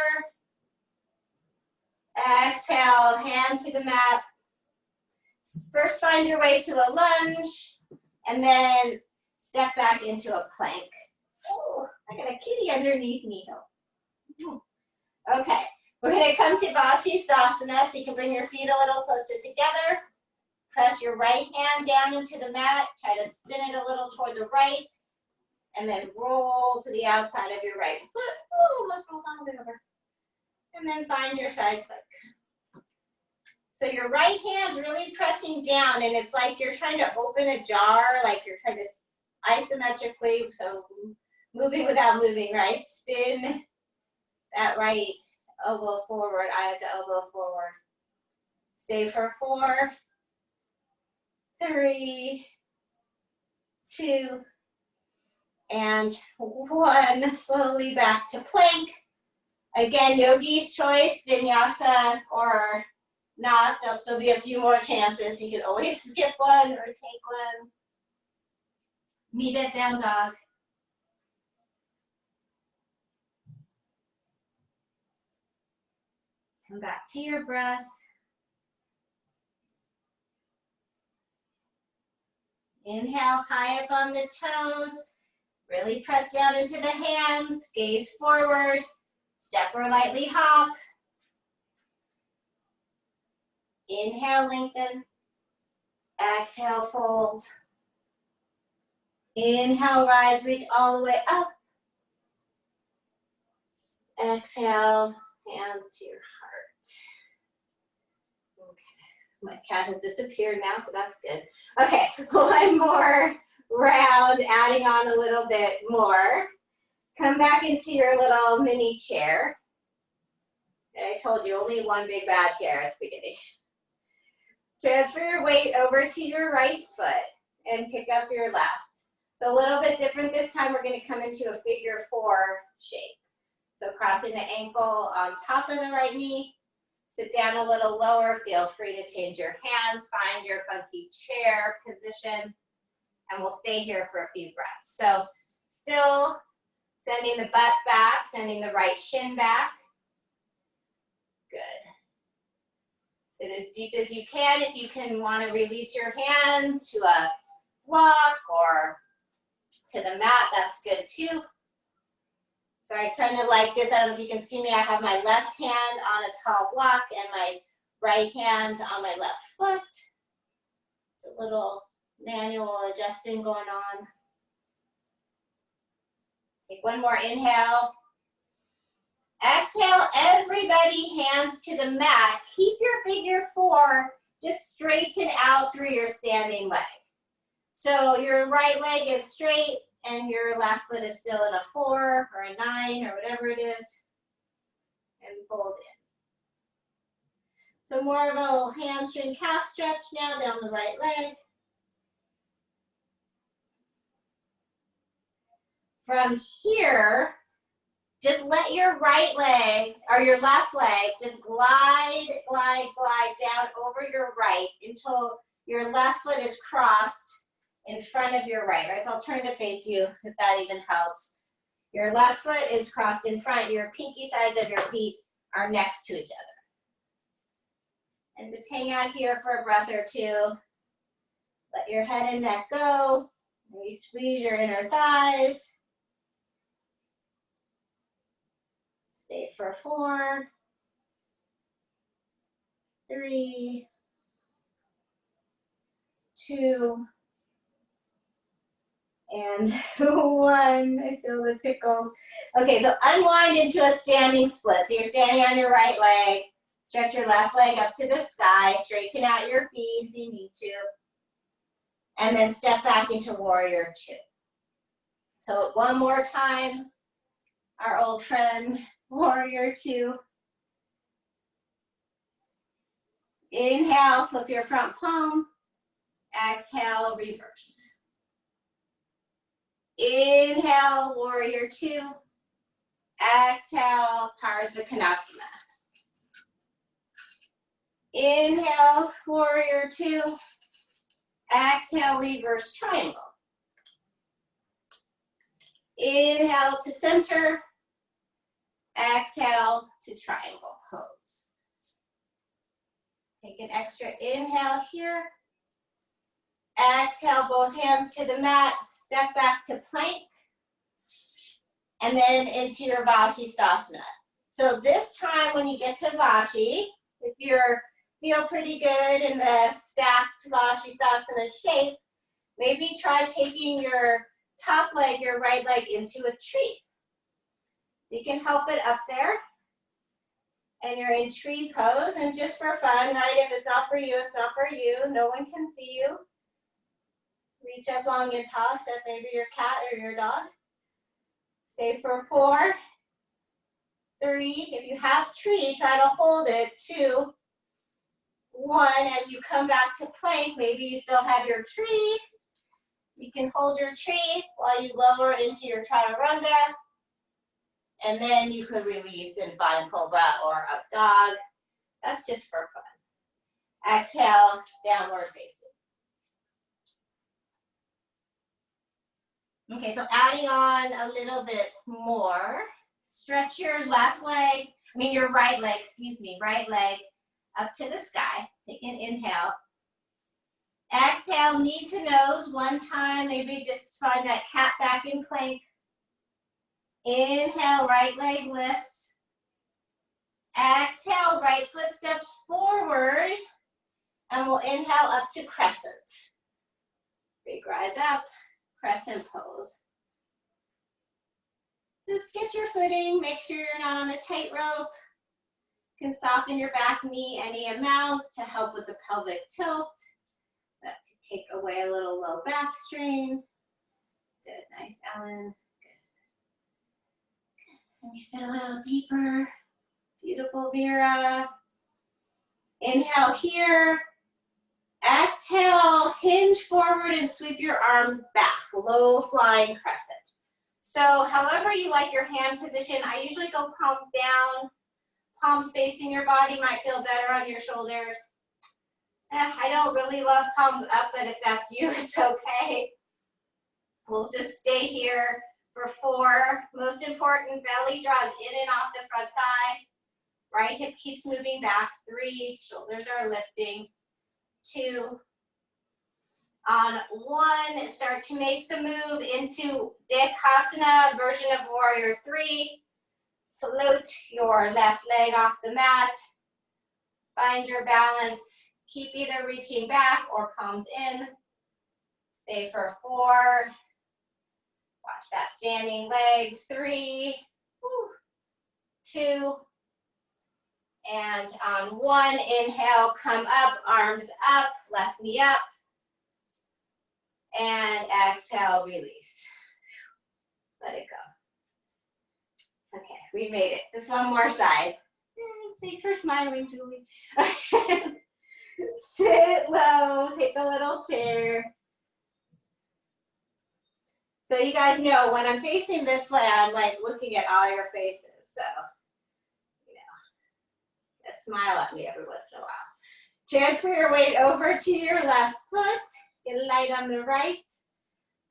Exhale, hand to the mat. First, find your way to a lunge, and then step back into a plank. Oh, I got a kitty underneath me. Okay, we're going to come to Vashisthasana, so you can bring your feet a little closer together. Press your right hand down into the mat. Try to spin it a little toward the right, and then roll to the outside of your right foot. Oh, almost rolled on over. And then find your side click. So your right hand's really pressing down, and it's like you're trying to open a jar, like you're trying to isometrically, so moving without moving, right? Spin that right elbow forward, eye of the elbow forward. Stay for 4, 3, 2, and 1. Slowly back to plank. Again, yogi's choice, vinyasa or not. There'll still be a few more chances. You can always skip one or take one. Meet it down dog. Come back to your breath. Inhale, high up on the toes. Really press down into the hands. Gaze forward. Step or lightly hop. Inhale, lengthen. Exhale, fold. Inhale, rise, reach all the way up. Exhale, hands to your heart. Okay, my cat has disappeared now, so that's good. Okay, one more round, adding on a little bit more. Come back into your little mini chair. And I told you, only one big bad chair at the beginning. Transfer your weight over to your right foot and pick up your left. So a little bit different this time, we're going to come into a figure 4 shape. So crossing the ankle on top of the right knee, sit down a little lower, feel free to change your hands, find your funky chair position, and we'll stay here for a few breaths. So still sending the butt back, sending the right shin back. Good. Sit as deep as you can. If you can want to release your hands to a block or to the mat, that's good too. So I kind of like this. I don't know if you can see me. I have my left hand on a tall block and my right hand on my left foot. It's a little manual adjusting going on. Take one more inhale. Exhale, everybody, hands to the mat. Keep your figure 4, just straighten out through your standing leg. So your right leg is straight and your left foot is still in a 4 or a 9 or whatever it is. And fold in. So more of a little hamstring calf stretch now down the right leg. From here, just let your right leg or your left leg just glide down over your right until your left foot is crossed in front of your right. So I'll turn to face you if that even helps. Your left foot is crossed in front. Your pinky sides of your feet are next to each other. And just hang out here for a breath or two. Let your head and neck go. Maybe squeeze your inner thighs. Stay for 4, 3, 2, and 1. I feel the tickles. Okay, so unwind into a standing split. So you're standing on your right leg. Stretch your left leg up to the sky. Straighten out your feet if you need to. And then step back into warrior 2. So one more time, our old friend, warrior 2. Inhale, flip your front palm. Exhale, reverse. Inhale, warrior 2. Exhale, Parsvakonasana. Inhale, warrior 2. Exhale, reverse triangle. Inhale to center. Exhale to triangle pose. Take an extra inhale here. Exhale, both hands to the mat. Step back to plank. And then into your Vashisthasana. So this time when you get to Vashi, if you feel pretty good in the stacked Vashisthasana shape, maybe try taking your top leg, your right leg, into a tree. So you can help it up there. And you're in tree pose, and just for fun, right? If it's not for you, it's not for you. No one can see you. Reach up long and tall, except maybe your cat or your dog. Stay for 4, 3. If you have tree, try to hold it. 2, 1, as you come back to plank, maybe you still have your tree. You can hold your tree while you lower into your chaturanga. And then you could release in Vine Cobra or Up Dog. That's just for fun. Exhale, downward facing. Okay, so adding on a little bit more. Stretch your your right leg, right leg up to the sky. Take an inhale. Exhale, knee to nose 1 time. Maybe just find that cat back in plank. Inhale, right leg lifts. Exhale, right foot steps forward. And we'll inhale up to crescent. Big rise up, crescent pose. So just get your footing. Make sure you're not on a tightrope. You can soften your back knee any amount to help with the pelvic tilt. That could take away a little low back strain. Good, nice, Ellen. Good. Maybe sit a little deeper. Beautiful, Vera. Inhale here. Exhale, hinge forward and sweep your arms back. Low flying crescent. So however you like your hand position, I usually go palms down. Palms facing your body might feel better on your shoulders. I don't really love palms up, but if that's you, it's okay. We'll just stay here for 4. Most important, belly draws in and off the front thigh. Right hip keeps moving back. 3, shoulders are lifting. 2. On 1, start to make the move into Dekasana, version of Warrior 3. Float your left leg off the mat. Find your balance. Keep either reaching back or palms in. Stay for 4. Watch that standing leg. 3, 2, and on 1, inhale, come up, arms up, left knee up. And exhale, release. Let it go. Okay, we made it. Just one more side. Thanks for smiling, Julie. Sit low, take a little chair. So you guys know when I'm facing this way, I'm like looking at all your faces. So, smile at me every once in a while. Transfer your weight over to your left foot. Get light on the right.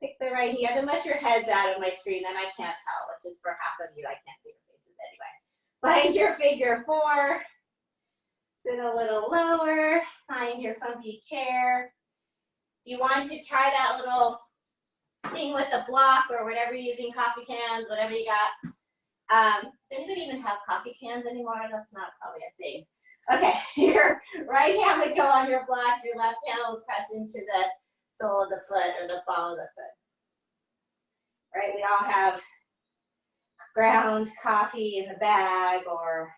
Pick the right heel, unless your head's out of my screen, then I can't tell, which is for half of you. I can't see your faces anyway. Find your figure 4. Sit a little lower. Find your funky chair. If you want to try that little thing with the block or whatever you're using, coffee cans, whatever you got. Does anybody even have coffee cans anymore? That's not probably a thing. Okay, your right hand would go on your block, your left hand will press into the sole of the foot or the ball of the foot. Right, we all have ground coffee in the bag or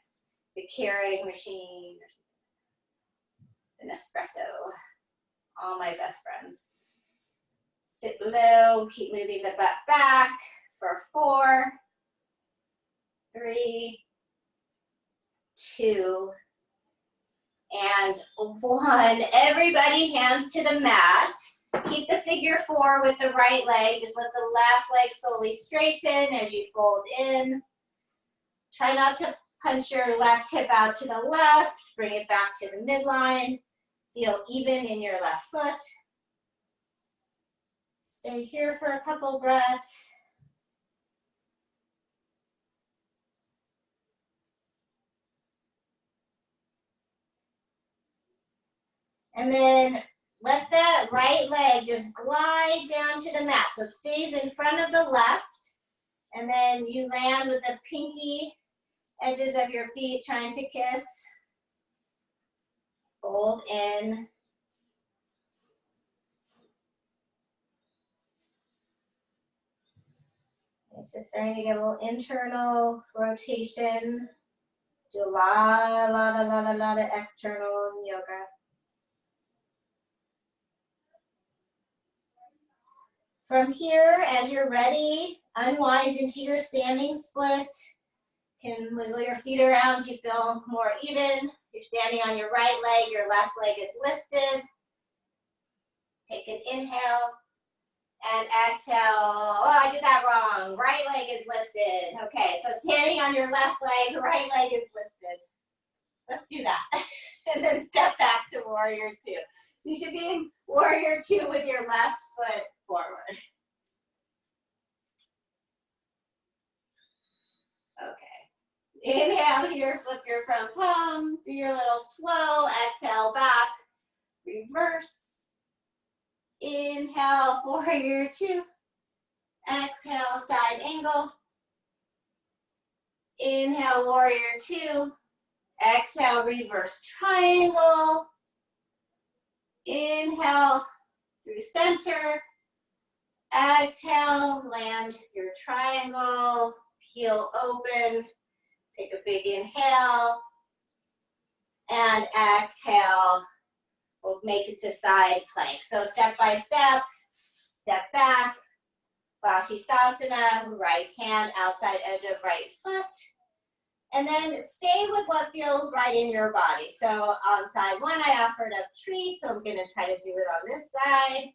the Keurig machine, an espresso. All my best friends. Sit low, keep moving the butt back for 4, 3, 2, and 1. Everybody hands to the mat. Keep the figure 4 with the right leg. Just let the left leg slowly straighten as you fold in. Try not to punch your left hip out to the left. Bring it back to the midline. Feel even in your left foot. Stay here for a couple breaths. And then let that right leg just glide down to the mat. So it stays in front of the left. And then you land with the pinky edges of your feet trying to kiss. Fold in. It's just starting to get a little internal rotation. Do a lot of external in yoga. From here, as you're ready, unwind into your standing split. can wiggle your feet around so you feel more even. You're standing on your right leg, your left leg is lifted. Take an inhale and exhale. Oh, I did that wrong. Right leg is lifted. Okay, so standing on your left leg, right leg is lifted. Let's do that. And then step back to warrior two. So you should be in warrior two with your left foot forward. Okay. Inhale here, flip your front palm, do your little flow, exhale back, reverse. Inhale, warrior two. Exhale, side angle. Inhale, warrior two. Exhale, reverse triangle. Inhale through center. Exhale, land your triangle. Heel open. Take a big inhale. And exhale. We'll make it to side plank. So step by step, step back. Vashisthasana, right hand outside edge of right foot. And then stay with what feels right in your body. So on side one, I offered up tree, so I'm gonna try to do it on this side.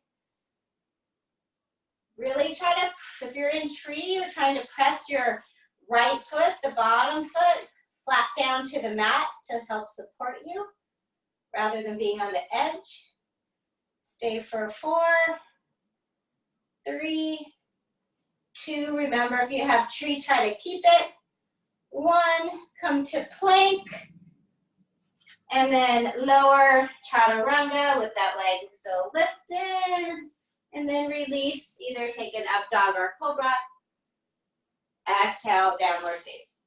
Really try to, if you're in tree, you're trying to press your right foot, the bottom foot, flat down to the mat to help support you, rather than being on the edge. Stay for 4, 3, 2, remember if you have tree, try to keep it. 1, come to plank. And then lower chaturanga with that leg still lifted. And then release, either take an up dog or cobra. Exhale, downward face.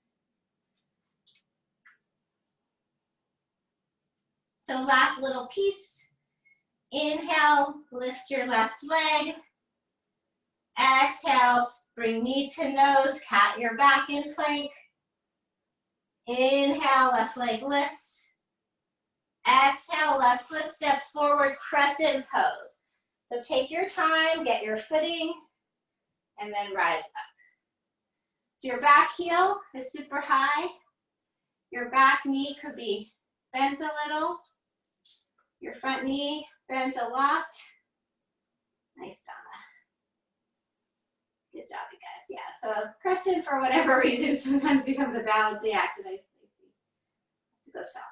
So last little piece. Inhale, lift your left leg. Exhale, bring knee to nose, cat your back in plank. Inhale, left leg lifts. Exhale, left foot steps forward, crescent pose. So take your time, get your footing, and then rise up. So your back heel is super high. Your back knee could be bent a little. Your front knee bent a lot. Nice, Donna. Good job, you guys. Yeah, so crescent, for whatever reason, sometimes becomes a balancing act. And I have to go shopping.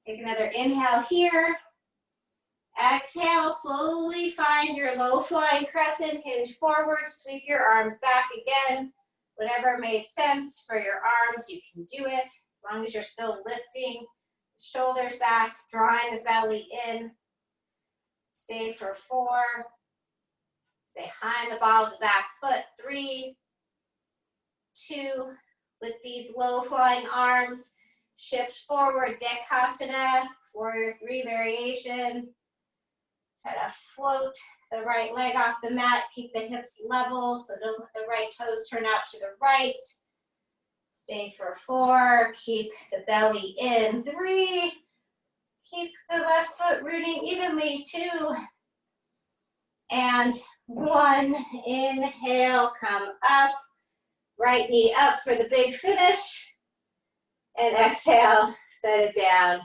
Take another inhale here. Exhale, slowly find your low flying crescent, hinge forward, sweep your arms back again. Whatever made sense for your arms, you can do it. As long as you're still lifting, shoulders back, drawing the belly in. Stay for 4. Stay high in the ball of the back foot. 3, 2, with these low flying arms, shift forward, Dekasana, warrior 3 variation. Try to float the right leg off the mat, keep the hips level, so don't let the right toes turn out to the right. Stay for 4, keep the belly in. 3, keep the left foot rooting evenly. 2, and 1, inhale, come up, right knee up for the big finish, and exhale, set it down,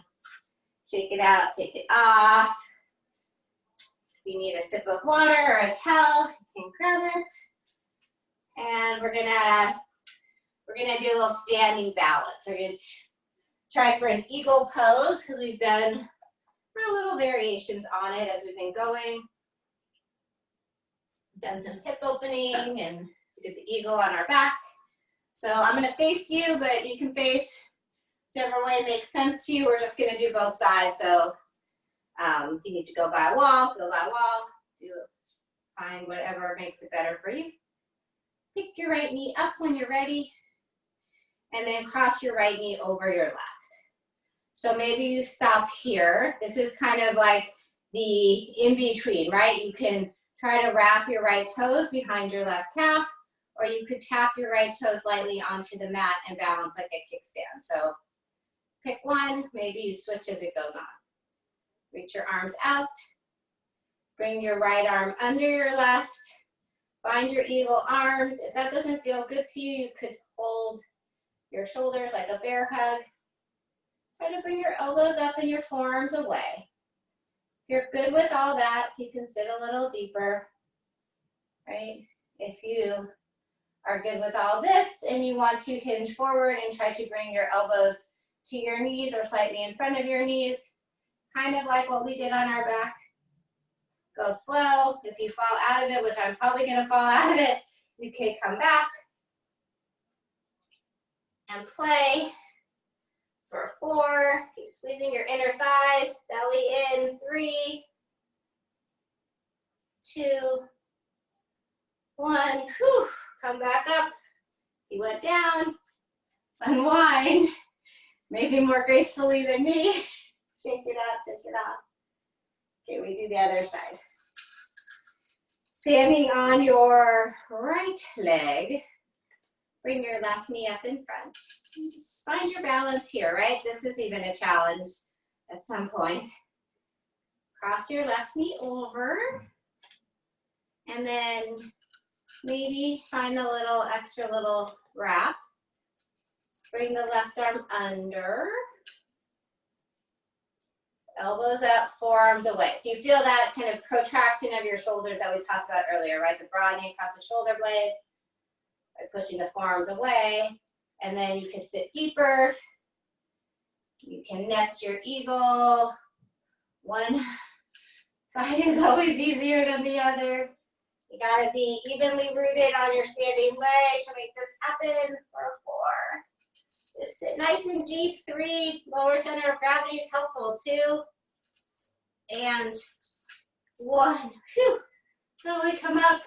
shake it out, take it off. If you need a sip of water or a towel, you can grab it. And we're gonna do a little standing balance. We're gonna try for an eagle pose, because we've done little variations on it as we've been going. Done some hip opening, and we did the eagle on our back. So I'm gonna face you, but you can face whichever way makes sense to you. We're just gonna do both sides. So if you need to go by a wall, go by a wall. Find whatever makes it better for you. Pick your right knee up when you're ready, and then cross your right knee over your left. So maybe you stop here. This is kind of like the in-between, right? You can try to wrap your right toes behind your left calf, or you could tap your right toes lightly onto the mat and balance like a kickstand. So pick one, maybe you switch as it goes on. Reach your arms out. Bring your right arm under your left. Find your eagle arms. If that doesn't feel good to you, you could your shoulders like a bear hug. Try to bring your elbows up and your forearms away. If you're good with all that, you can sit a little deeper, right? If you are good with all this and you want to hinge forward and try to bring your elbows to your knees or slightly in front of your knees, kind of like what we did on our back. Go slow. If you fall out of it, which I'm probably going to fall out of it, you can come back and play for 4. Keep squeezing your inner thighs, belly in. 3, 2, 1. Whew. Come back up. You went down. Unwind. Maybe more gracefully than me. Shake it out, shake it out. Okay, we do the other side. Standing on your right leg, bring your left knee up in front. And just find your balance here, right? This is even a challenge at some point. Cross your left knee over, and then maybe find a little extra little wrap. Bring the left arm under. Elbows up, forearms away. So you feel that kind of protraction of your shoulders that we talked about earlier, right? The broadening across the shoulder blades by pushing the forearms away. And then you can sit deeper. You can nest your eagle. One side is always easier than the other. You gotta be evenly rooted on your standing leg to make this happen for 4. Just sit nice and deep. 3, lower center of gravity is helpful. 2, and 1. Whew. Slowly come up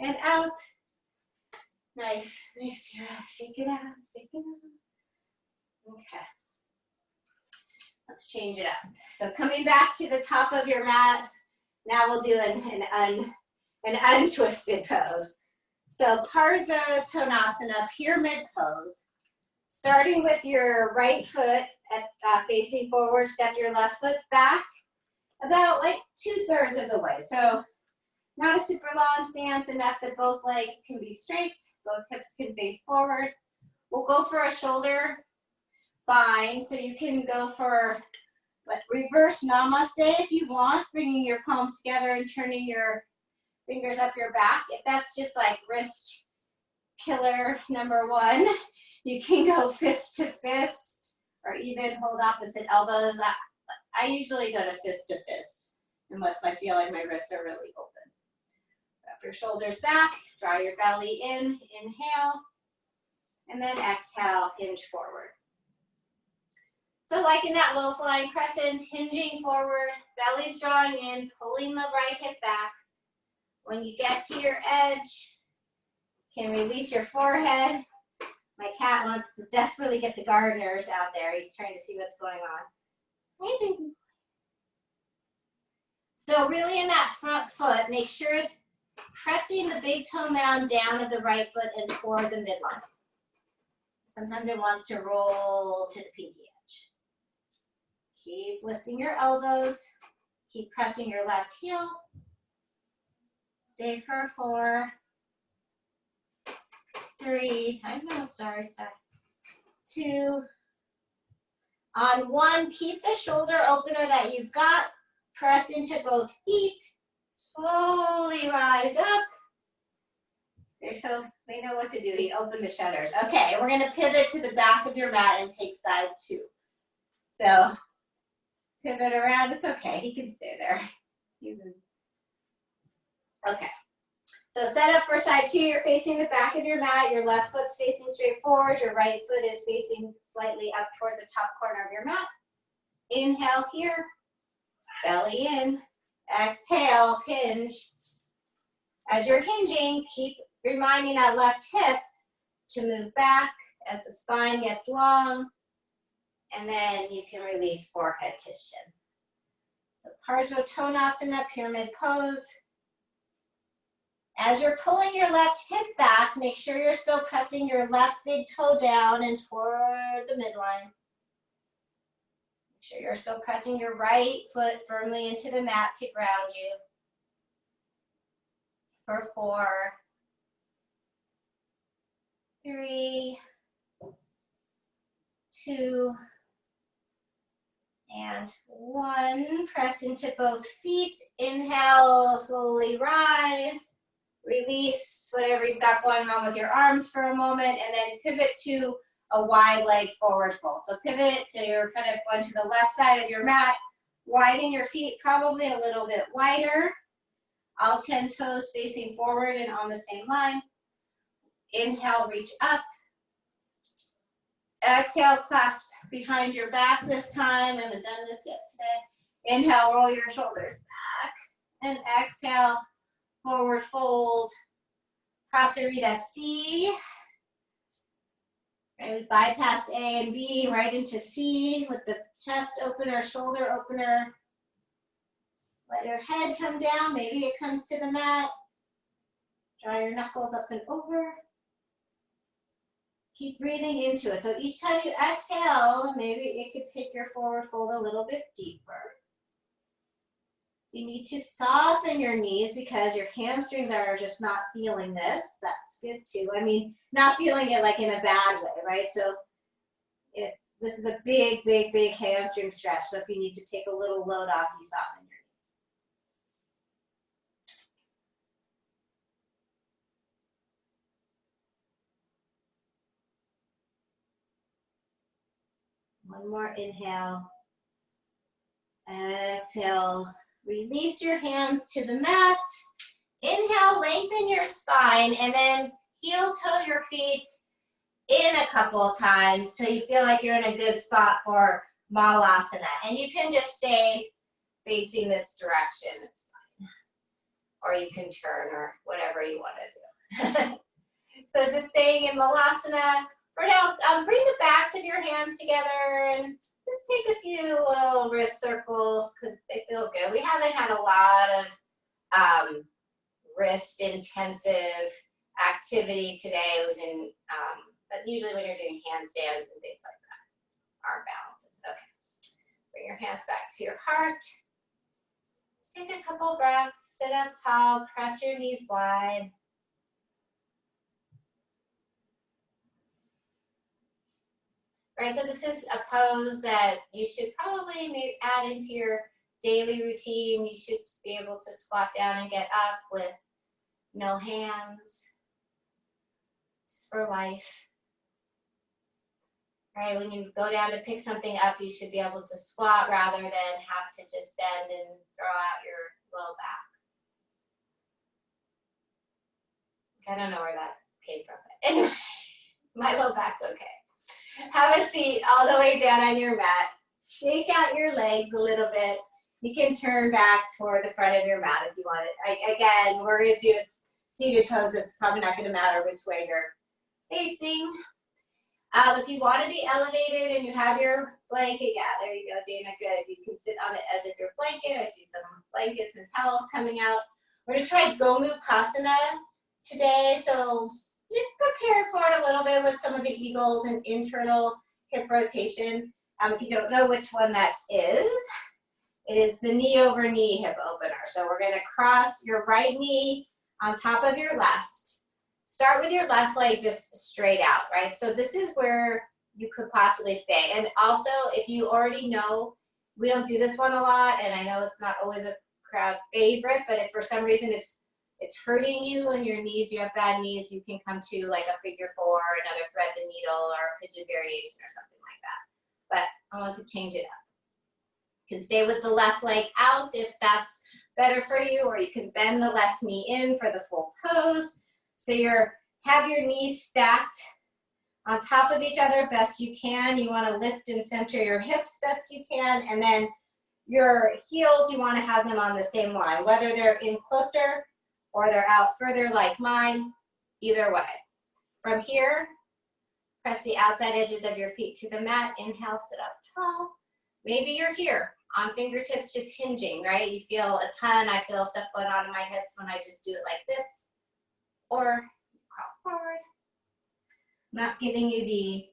and out. Nice, nice. Shake it out, shake it out. Okay. Let's change it up. So coming back to the top of your mat, now we'll do an untwisted pose. So Parsvatonasana, pyramid pose. Starting with your right foot facing forward, step your left foot back about like 2/3 of the way. So not a super long stance, enough that both legs can be straight, both hips can face forward. We'll go for a shoulder bind, so you can go for like reverse namaste if you want, bringing your palms together and turning your fingers up your back. If that's just like wrist killer number 1, you can go fist to fist or even hold opposite elbows. I usually go to fist, unless I feel like my wrists are really open. Wrap your shoulders back, draw your belly in, inhale, and then exhale, hinge forward. So like in that low flying crescent, hinging forward, belly's drawing in, pulling the right hip back. When you get to your edge, you can release your forehead. My cat wants to desperately get the gardeners out there. He's trying to see what's going on. Hey, baby. So really in that front foot, make sure it's pressing the big toe mound down of the right foot and toward the midline. Sometimes it wants to roll to the pinky edge. Keep lifting your elbows. Keep pressing your left heel. Stay for 4, 3, I know, sorry. 2. On 1, keep the shoulder opener that you've got. Press into both feet. Slowly rise up. So they know what to do. He opened the shutters. Okay, we're going to pivot to the back of your mat and take side 2. So pivot around. It's okay. He can stay there. Okay. So set up for side 2. You're facing the back of your mat. Your left foot's facing straight forward. Your right foot is facing slightly up toward the top corner of your mat. Inhale here. Belly in. Exhale, hinge. As you're hinging, keep reminding that left hip to move back as the spine gets long. And then you can release forehead to shin. So Parsvatonasana, pyramid pose. As you're pulling your left hip back, make sure you're still pressing your left big toe down and toward the midline. Make sure you're still pressing your right foot firmly into the mat to ground you. For 4, 3, 2, and 1. Press into both feet. Inhale, slowly rise. Release whatever you've got going on with your arms for a moment, and then pivot to a wide leg forward fold. So pivot to you're kind of going to the left side of your mat. Widen your feet probably a little bit wider. All 10 toes facing forward and on the same line. Inhale, reach up. Exhale, clasp behind your back this time. I haven't done this yet today. Inhale, roll your shoulders back. And exhale, forward fold. Prasarita C. Right, we bypassed A and B right into C with the chest opener, shoulder opener. Let your head come down. Maybe it comes to the mat. Draw your knuckles up and over. Keep breathing into it. So each time you exhale, maybe it could take your forward fold a little bit deeper. You need to soften your knees because your hamstrings are just not feeling this. That's good too. I mean, not feeling it like in a bad way, right? So this is a big, big, big hamstring stretch. So if you need to take a little load off, you soften your knees. One more inhale. Exhale. Release your hands to the mat. Inhale, lengthen your spine, and then heel toe your feet in a couple of times so you feel like you're in a good spot for Malasana. And you can just stay facing this direction. It's fine. Or you can turn or whatever you want to do. So just staying in Malasana. For now, bring the backs of your hands together and just take a few little wrist circles because they feel good. We haven't had a lot of wrist intensive activity today. But usually when you're doing handstands and things like that, arm balances. Okay. Bring your hands back to your heart. Just take a couple breaths, sit up tall, press your knees wide. Right, so this is a pose that you should probably maybe add into your daily routine. You should be able to squat down and get up with no hands, just for life. Right, when you go down to pick something up, you should be able to squat rather than have to just bend and throw out your low back. I don't know where that came from, but anyway, my low back's okay. Have a seat all the way down on your mat. Shake out your legs a little bit. You can turn back toward the front of your mat if you want it. Again, we're going to do a seated pose. It's probably not going to matter which way you're facing. If you want to be elevated and you have your blanket, yeah, there you go, Dana, good. You can sit on the edge of your blanket. I see some blankets and towels coming out. We're going to try Gomukhasana today. So you prepare for it a little bit with some of the eagles and internal hip rotation. If you don't know which one that is, it is the knee over knee hip opener. So we're going to cross your right knee on top of your left. Start with your left leg just straight out, right? So this is where you could possibly stay. And also, if you already know, we don't do this one a lot, and I know it's not always a crowd favorite, but if for some reason it's hurting you and your knees, you have bad knees, you can come to like a figure four, another thread the needle, or a pigeon variation or something like that. But I want to change it up. You can stay with the left leg out if that's better for you, or you can bend the left knee in for the full pose. So have your knees stacked on top of each other best you can. You want to lift and center your hips best you can, and then your heels, you want to have them on the same line, whether they're in closer or they're out further like mine, either way. From here, press the outside edges of your feet to the mat. Inhale, sit up tall. Maybe you're here on fingertips just hinging, right? You feel a ton. I feel stuff going on in my hips when I just do it like this. Or crawl forward. I'm not giving you the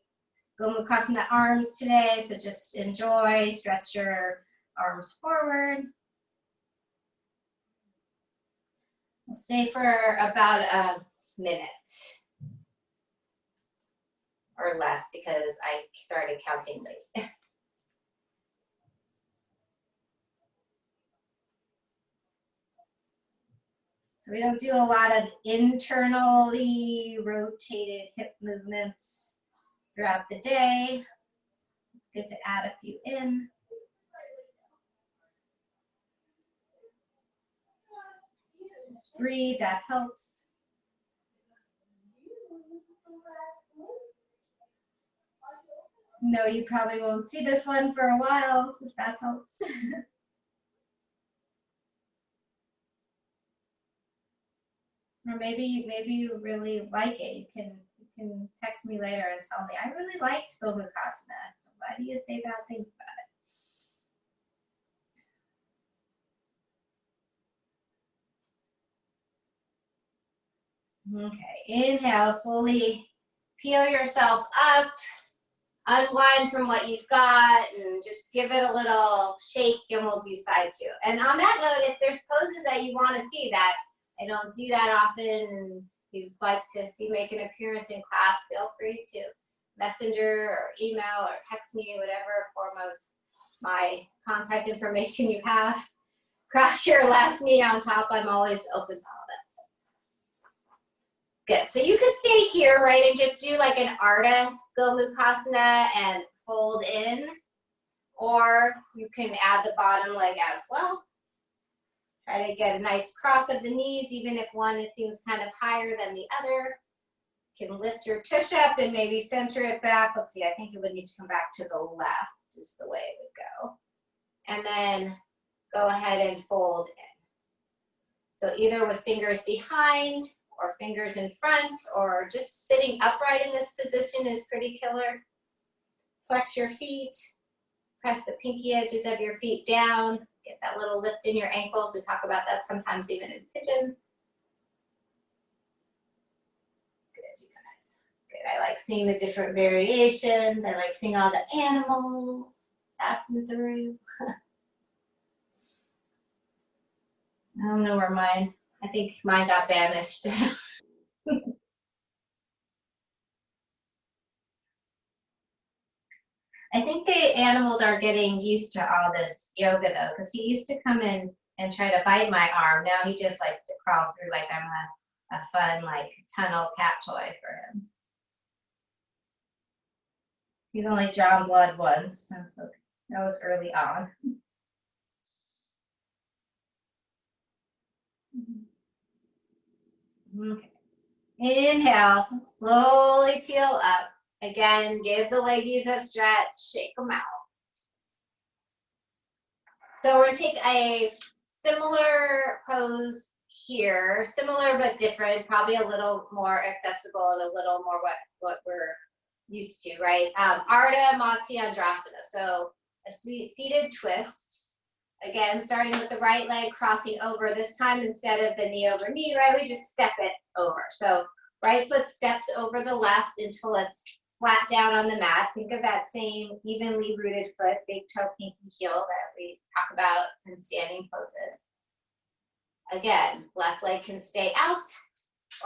Gomukhasana arms today, so just enjoy, stretch your arms forward. We'll stay for about a minute or or less because I started counting late. So we don't do a lot of internally rotated hip movements throughout the day. It's good to add a few in. Just breathe, that helps. No, you probably won't see this one for a while, if that helps. Or maybe you really like it. You can text me later and tell me, I really liked Gomukhasana. Why do you say bad things about it? Okay, inhale, slowly peel yourself up, unwind from what you've got, and just give it a little shake, and we'll do side two. And on that note, if there's poses that you want to see that I don't do that often, and you'd like to see make an appearance in class, feel free to messenger or email or text me, whatever form of my contact information you have. Cross your left knee on top. I'm always open to all that stuff. Good. So you could stay here, right, and just do like an Ardha Gomukhasana and fold in, or you can add the bottom leg as well. Try to get a nice cross of the knees, even if one it seems kind of higher than the other. You can lift your tush up and maybe center it back. Let's see, I think it would need to come back to the left is the way it would go. And then go ahead and fold in. So either with fingers behind or fingers in front, or just sitting upright in this position is pretty killer. Flex your feet, press the pinky edges of your feet down, get that little lift in your ankles. We talk about that sometimes even in pigeon. Good, you guys. Good, I like seeing the different variations. I like seeing all the animals passing through. I don't know where mine, I think mine got banished. I think the animals are getting used to all this yoga though, because he used to come in and try to bite my arm. Now he just likes to crawl through like I'm a fun like tunnel cat toy for him. He's only drawn blood once, so that was early on. Okay. Inhale, slowly peel up. Again, give the leggies a stretch, shake them out. So we're gonna take a similar pose here, similar but different, probably a little more accessible and a little more what we're used to, right? Ardha Matsyendrasana, so a seated twist. Again, starting with the right leg crossing over. This time, instead of the knee over knee, right, we just step it over. So right foot steps over the left until it's flat down on the mat. Think of that same evenly rooted foot, big toe, pinky heel that we talk about in standing poses. Again, left leg can stay out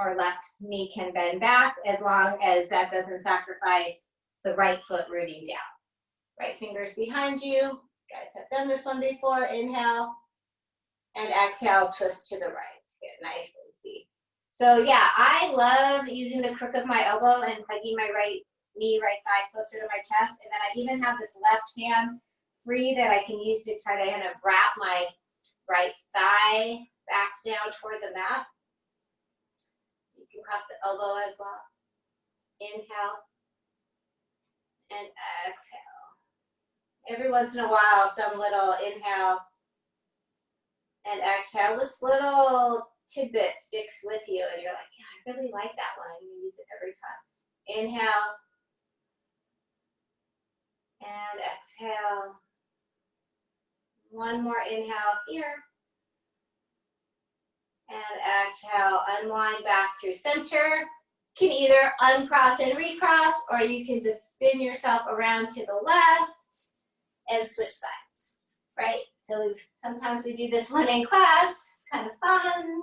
or left knee can bend back as long as that doesn't sacrifice the right foot rooting down. Right fingers behind you. You guys have done this one before. Inhale and exhale, twist to the right. Get nice and see. So yeah, I love using the crook of my elbow and hugging my right knee, right thigh closer to my chest. And then I even have this left hand free that I can use to try to kind of wrap my right thigh back down toward the mat. You can cross the elbow as well. Inhale and exhale. Every once in a while, some little inhale and exhale. This little tidbit sticks with you and you're like, yeah, I really like that one. I'm gonna use it every time. Inhale and exhale. One more inhale here. And exhale, unwind back through center. You can either uncross and recross, or you can just spin yourself around to the left and switch sides, right? So sometimes we do this one in class, kind of fun.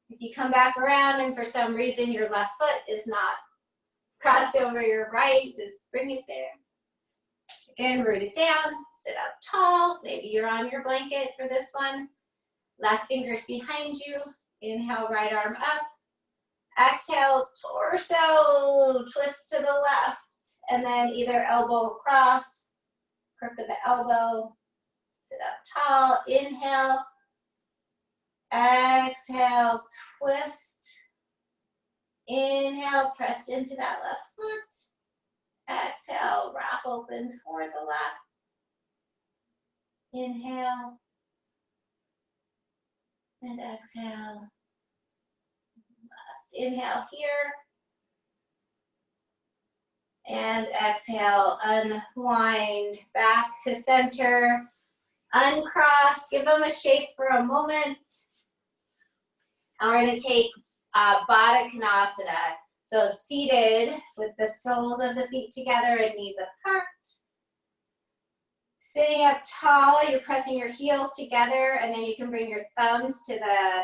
If you come back around and for some reason your left foot is not Crossed over your right, just bring it there. Again, root it down, sit up tall. Maybe you're on your blanket for this one. Left finger's behind you. Inhale, right arm up. Exhale, torso, twist to the left. And then either elbow across, crook of the elbow. Sit up tall, inhale. Exhale, twist. Inhale, press into that left foot. Exhale, wrap open toward the left. Inhale. And exhale. Last inhale here. And exhale, unwind back to center. Uncross, give them a shake for a moment. And we're going to take Baddha Konasana. So seated with the soles of the feet together and knees apart. Sitting up tall, you're pressing your heels together, and then you can bring your thumbs to the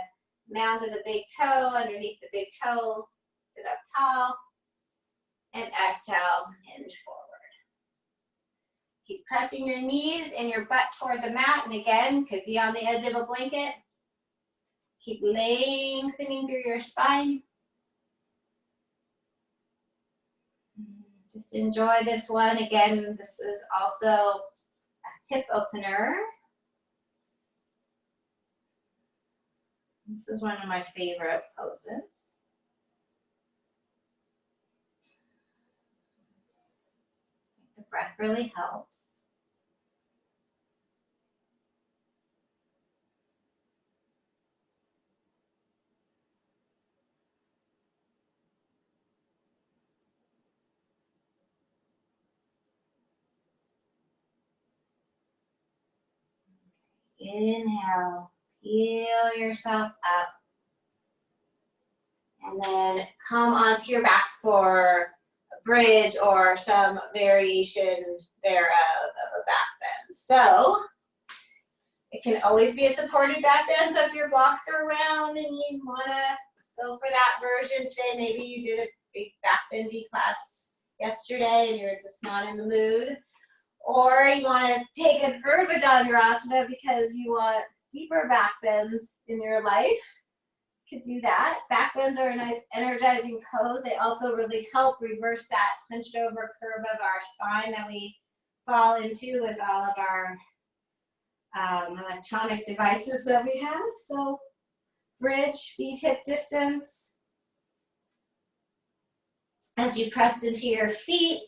mound of the big toe, underneath the big toe. Sit up tall. And exhale, hinge forward. Keep pressing your knees and your butt toward the mat. And again, could be on the edge of a blanket. Keep lengthening through your spine. Just enjoy this one. Again, this is also a hip opener. This is one of my favorite poses. The breath really helps. Inhale, peel yourself up. And then come onto your back for a bridge or some variation thereof of a back bend. So it can always be a supported back bend. So if your blocks are around and you want to go for that version today, maybe you did a big back bendy class yesterday and you're just not in the mood. Or you want to take an Urdhva Dhanurasana because you want deeper back bends in your life. You could do that. Back bends are a nice energizing pose. They also really help reverse that hunched over curve of our spine that we fall into with all of our electronic devices that we have. So bridge, feet hip distance. As you press into your feet,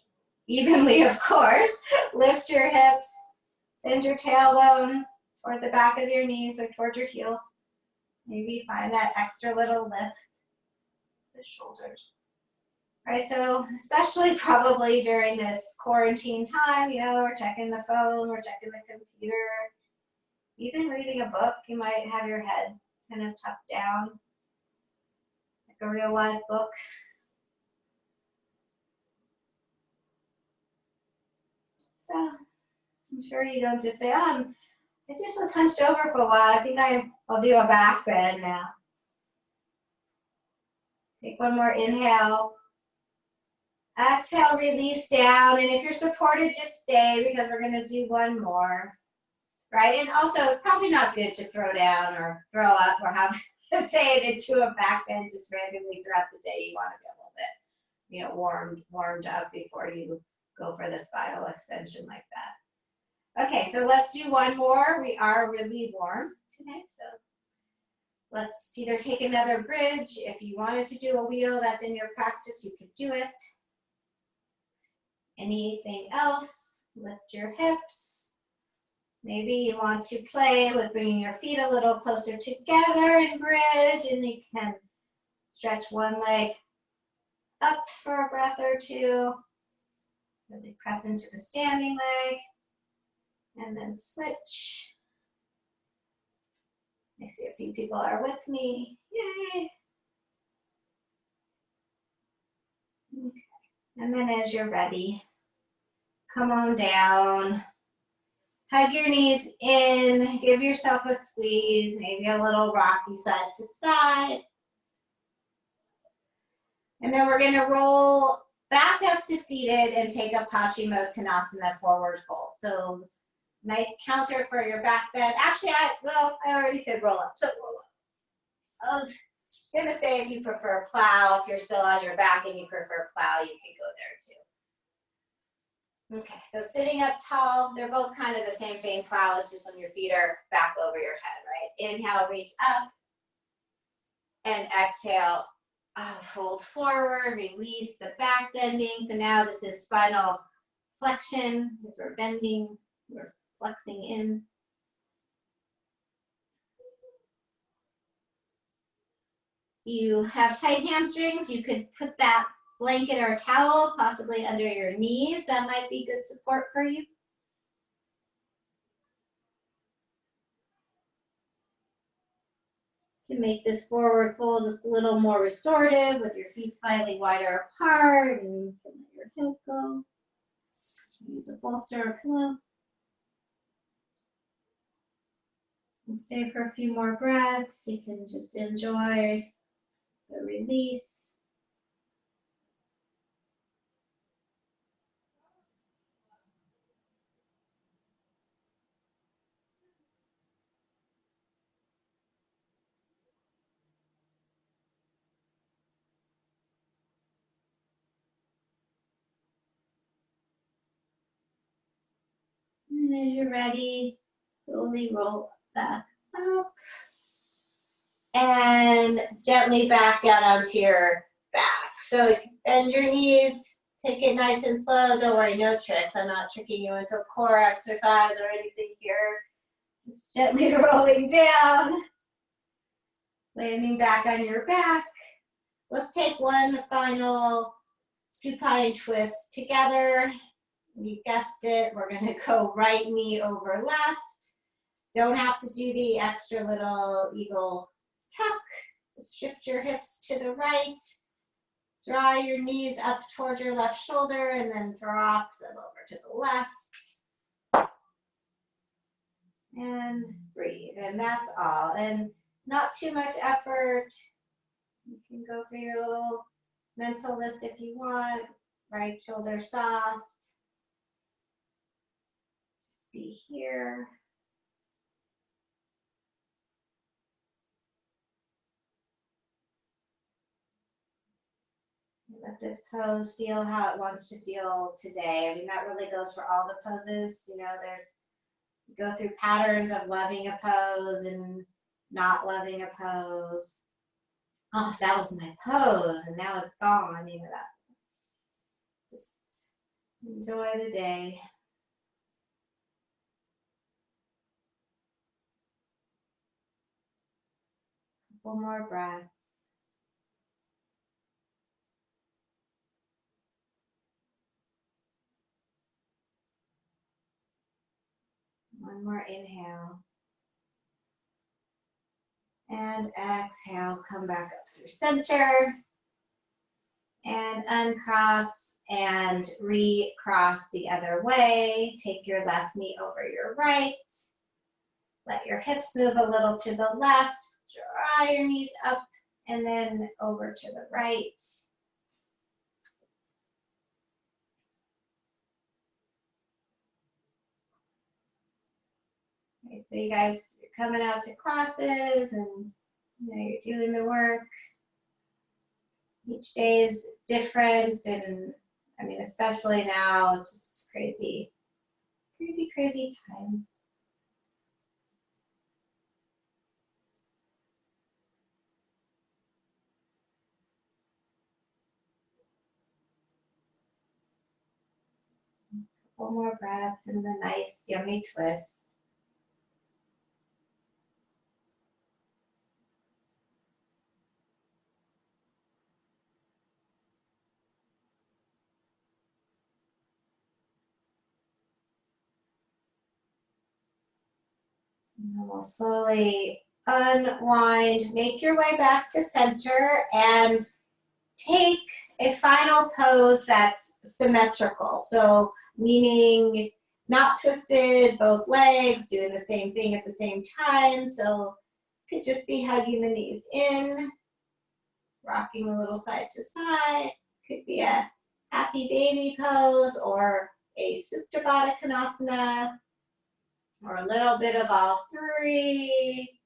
evenly, of course, lift your hips, send your tailbone toward the back of your knees or toward your heels. Maybe find that extra little lift, the shoulders. All right, so especially probably during this quarantine time, you know, we're checking the phone, we're checking the computer, even reading a book, you might have your head kind of tucked down, like a real live book. So I'm sure you don't just say, oh, I just was hunched over for a while. I think I'll do a back bend now. Take one more inhale. Exhale, release down. And if you're supported, just stay because we're going to do one more. Right? And also, probably not good to throw down or throw up or have to say it into a back bend just randomly throughout the day. You want to be a little bit, you know, warmed up before you go for the spinal extension like that. Okay, so let's do one more. We are really warm today, so let's either take another bridge. If you wanted to do a wheel that's in your practice, you could do it. Anything else? Lift your hips. Maybe you want to play with bringing your feet a little closer together in bridge, and you can stretch one leg up for a breath or two. Really press into the standing leg, and then switch. I see a few people are with me. Yay! Okay. And then as you're ready, come on down. Hug your knees in. Give yourself a squeeze, maybe a little rocky side to side. And then we're going to roll back up to seated and take a Paschimottanasana forward fold. So nice counter for your back bend. Actually, I already said roll up, so roll up. I was gonna say if you prefer plow, if you're still on your back and you prefer plow, you can go there too. Okay, so sitting up tall, they're both kind of the same thing. Plow is just when your feet are back over your head, right? Inhale, reach up, and exhale, fold forward, release the back bending. So now this is spinal flexion, as we're bending, we're flexing in. You have tight hamstrings, you could put that blanket or a towel possibly under your knees. That might be good support for you. You can make this forward fold just a little more restorative with your feet slightly wider apart, and you can let your hip go. Use a bolster or pillow. And stay for a few more breaths. You can just enjoy the release. And as you're ready, slowly roll back up. And gently back down onto your back. So bend your knees, take it nice and slow. Don't worry, no tricks. I'm not tricking you into a core exercise or anything here. Just gently rolling down, landing back on your back. Let's take one final supine twist together. You guessed it, we're gonna go right knee over left. Don't have to do the extra little eagle tuck. Just shift your hips to the right. Draw your knees up towards your left shoulder and then drop them over to the left. And breathe, and that's all. And not too much effort. You can go through your little mental list if you want. Right shoulder soft. Just be here. Let this pose feel how it wants to feel today. I mean, that really goes for all the poses. You know, you go through patterns of loving a pose and not loving a pose. Oh, that was my pose and now it's gone. You know, that. Just enjoy the day. Couple more breaths. One more inhale. And exhale, come back up through center. And uncross and recross the other way. Take your left knee over your right. Let your hips move a little to the left. Draw your knees up and then over to the right. Right, so you guys are coming out to classes and you're doing the work. Each day is different, and I mean, especially now, it's just crazy, crazy, crazy times. Couple more breaths and the nice, yummy twist. And we'll slowly unwind, make your way back to center, and take a final pose that's symmetrical. So meaning not twisted, both legs, doing the same thing at the same time. So it could just be hugging the knees in, rocking a little side to side. Could be a happy baby pose or a Supta Baddha Konasana, or a little bit of all three,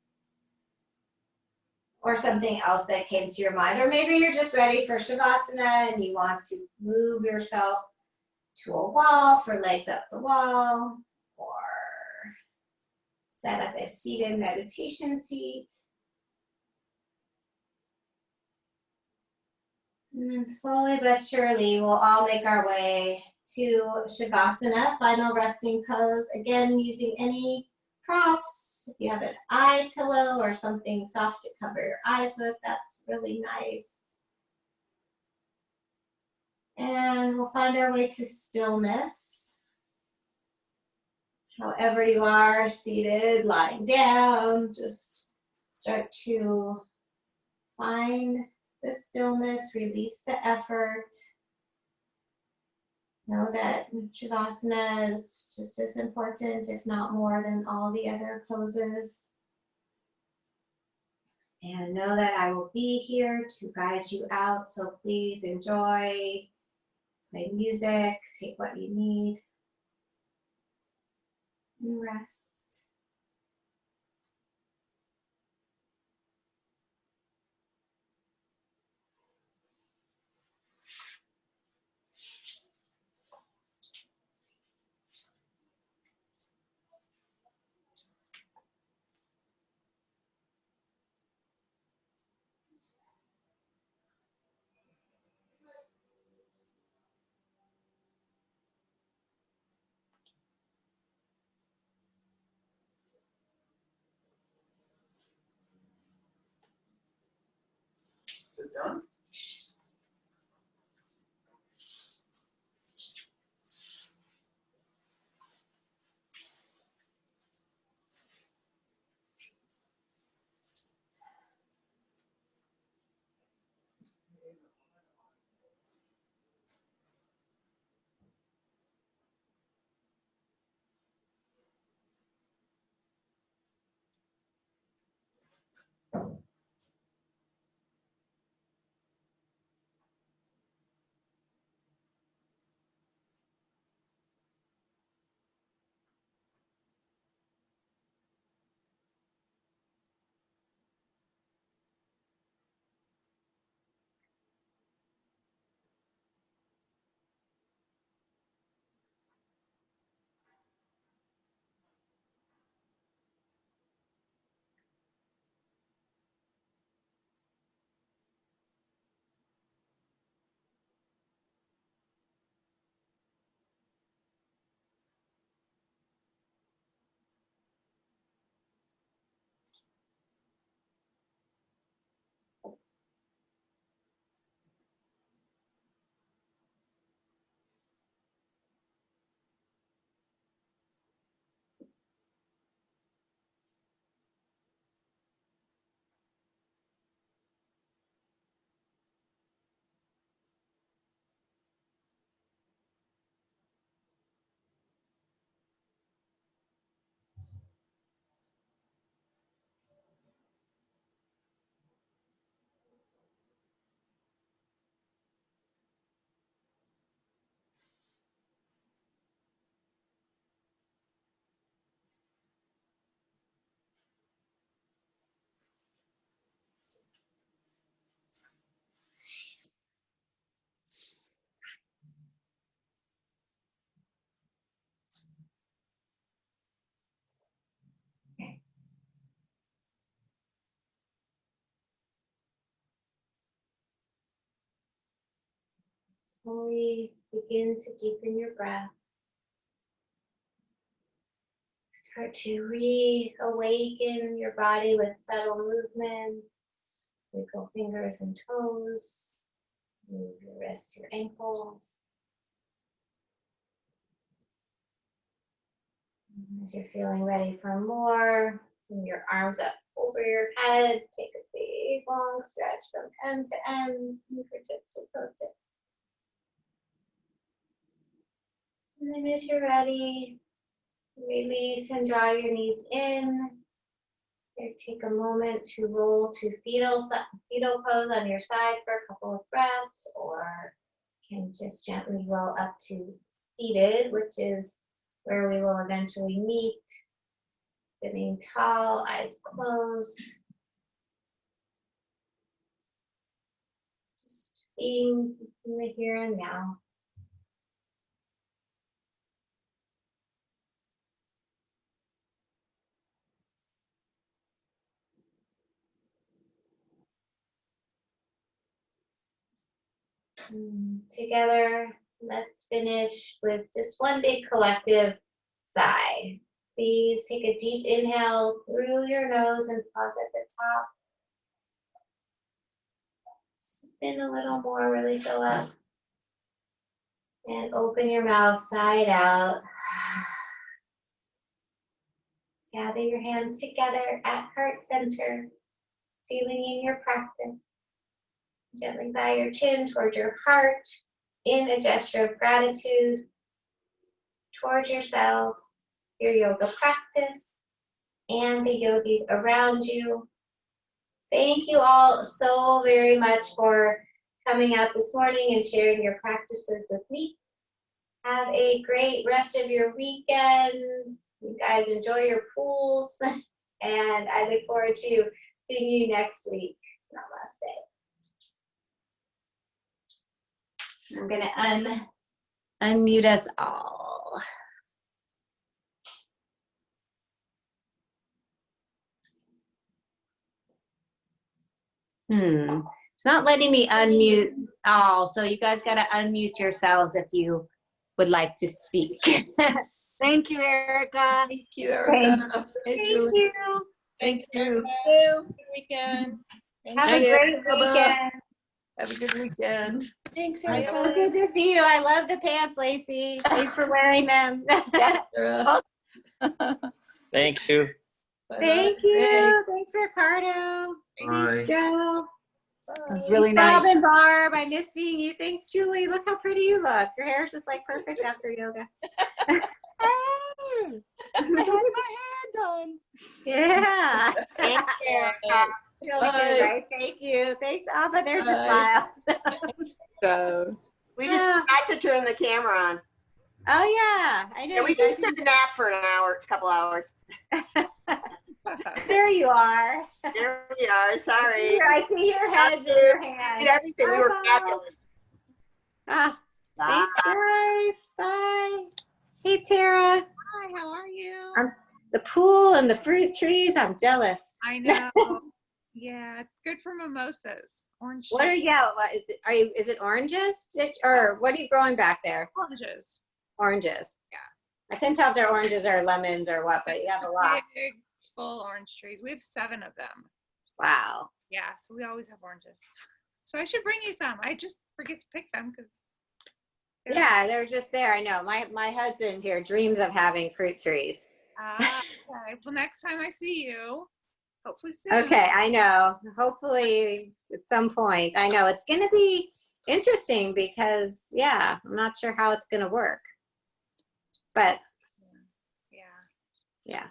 or something else that came to your mind. Or maybe you're just ready for Shavasana and you want to move yourself to a wall for legs up the wall, or set up a seated meditation seat. And slowly but surely, we'll all make our way to Shavasana, final resting pose. Again, using any props. If you have an eye pillow or something soft to cover your eyes with, that's really nice. And we'll find our way to stillness. However you are, seated, lying down, just start to find the stillness, release the effort. Know that Shavasana is just as important, if not more, than all the other poses. And know that I will be here to guide you out, so please enjoy, play music, take what you need, and rest. Sit down. Slowly begin to deepen your breath. Start to reawaken your body with subtle movements. Wiggle fingers and toes. Move your wrists, your ankles. And as you're feeling ready for more, bring your arms up over your head. Take a big long stretch from end to end, fingertips to toe tips. And then as you're ready, release and draw your knees in. Here, take a moment to roll to fetal pose on your side for a couple of breaths, or can just gently roll up to seated, which is where we will eventually meet. Sitting tall, eyes closed. Just being in the here and now. Together, let's finish with just one big collective sigh. Please take a deep inhale through your nose and pause at the top. Spin a little more, really fill up. And open your mouth side out. Gather your hands together at heart center, sealing in your practice. Gently bow your chin toward your heart in a gesture of gratitude towards yourselves, your yoga practice, and the yogis around you. Thank you all so very much for coming out this morning and sharing your practices with me. Have a great rest of your weekend. You guys enjoy your pools, and I look forward to seeing you next week. Namaste. I'm gonna unmute us all. It's not letting me unmute all, so you guys gotta unmute yourselves if you would like to speak. Thank you, Erica. Thank you, Erica. Thanks. Hey, Thank Julie. you. Thank you. You. Good weekend. Have Thank a you. great weekend. Have a good weekend. Thanks, So Erica. good to see you. I love the pants, Lacey. Thanks for wearing them. Sarah. Thank you. Thank you. Thanks, Ricardo. Bye. Thanks, Joe. That's really Bob nice. and Barb, I miss seeing you. Thanks, Julie. Look how pretty you look. Your hair's just like perfect after yoga. I had my hair done. Yeah. Thank you, Erica. Feels Bye. good, right? Thank you. Thanks, Abba. There's a Bye. smile. So, We just Yeah. forgot to turn the camera on. Oh, yeah. I know. Yeah, we you guys just took a nap for an hour, couple hours. There you are. There we are. Sorry. Here, I see your heads in your We hands. did everything. We were Bye-bye. fabulous. Ah, Bye. thanks, guys. Bye. Hey, Tara. Hi, how are you? The pool and the fruit trees. I'm jealous. I know. Yeah, it's good for mimosas. Orange What are what is it? Is it oranges or what are you growing back there? oranges? Oranges. Yeah. I couldn't tell if they're oranges or lemons or what, but you have a lot. Big, full orange trees. We have 7 of them. Wow. Yeah, so we always have oranges. So I should bring you some. I just forget to pick them because. Yeah, they're just there. I know. My husband here dreams of having fruit trees. Okay. Well, next time I see you, hopefully soon. Okay, I know. Hopefully at some point. I know it's going to be interesting because, yeah, I'm not sure how it's going to work. But, yeah.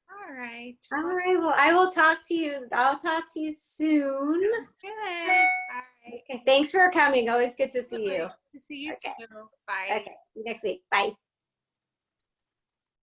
All right. All right. Well, I will talk to you. I'll talk to you soon. Good. All right. Okay. Thanks for coming. Always good to see you. To see you Okay. too. Bye. Okay. See you next week. Bye.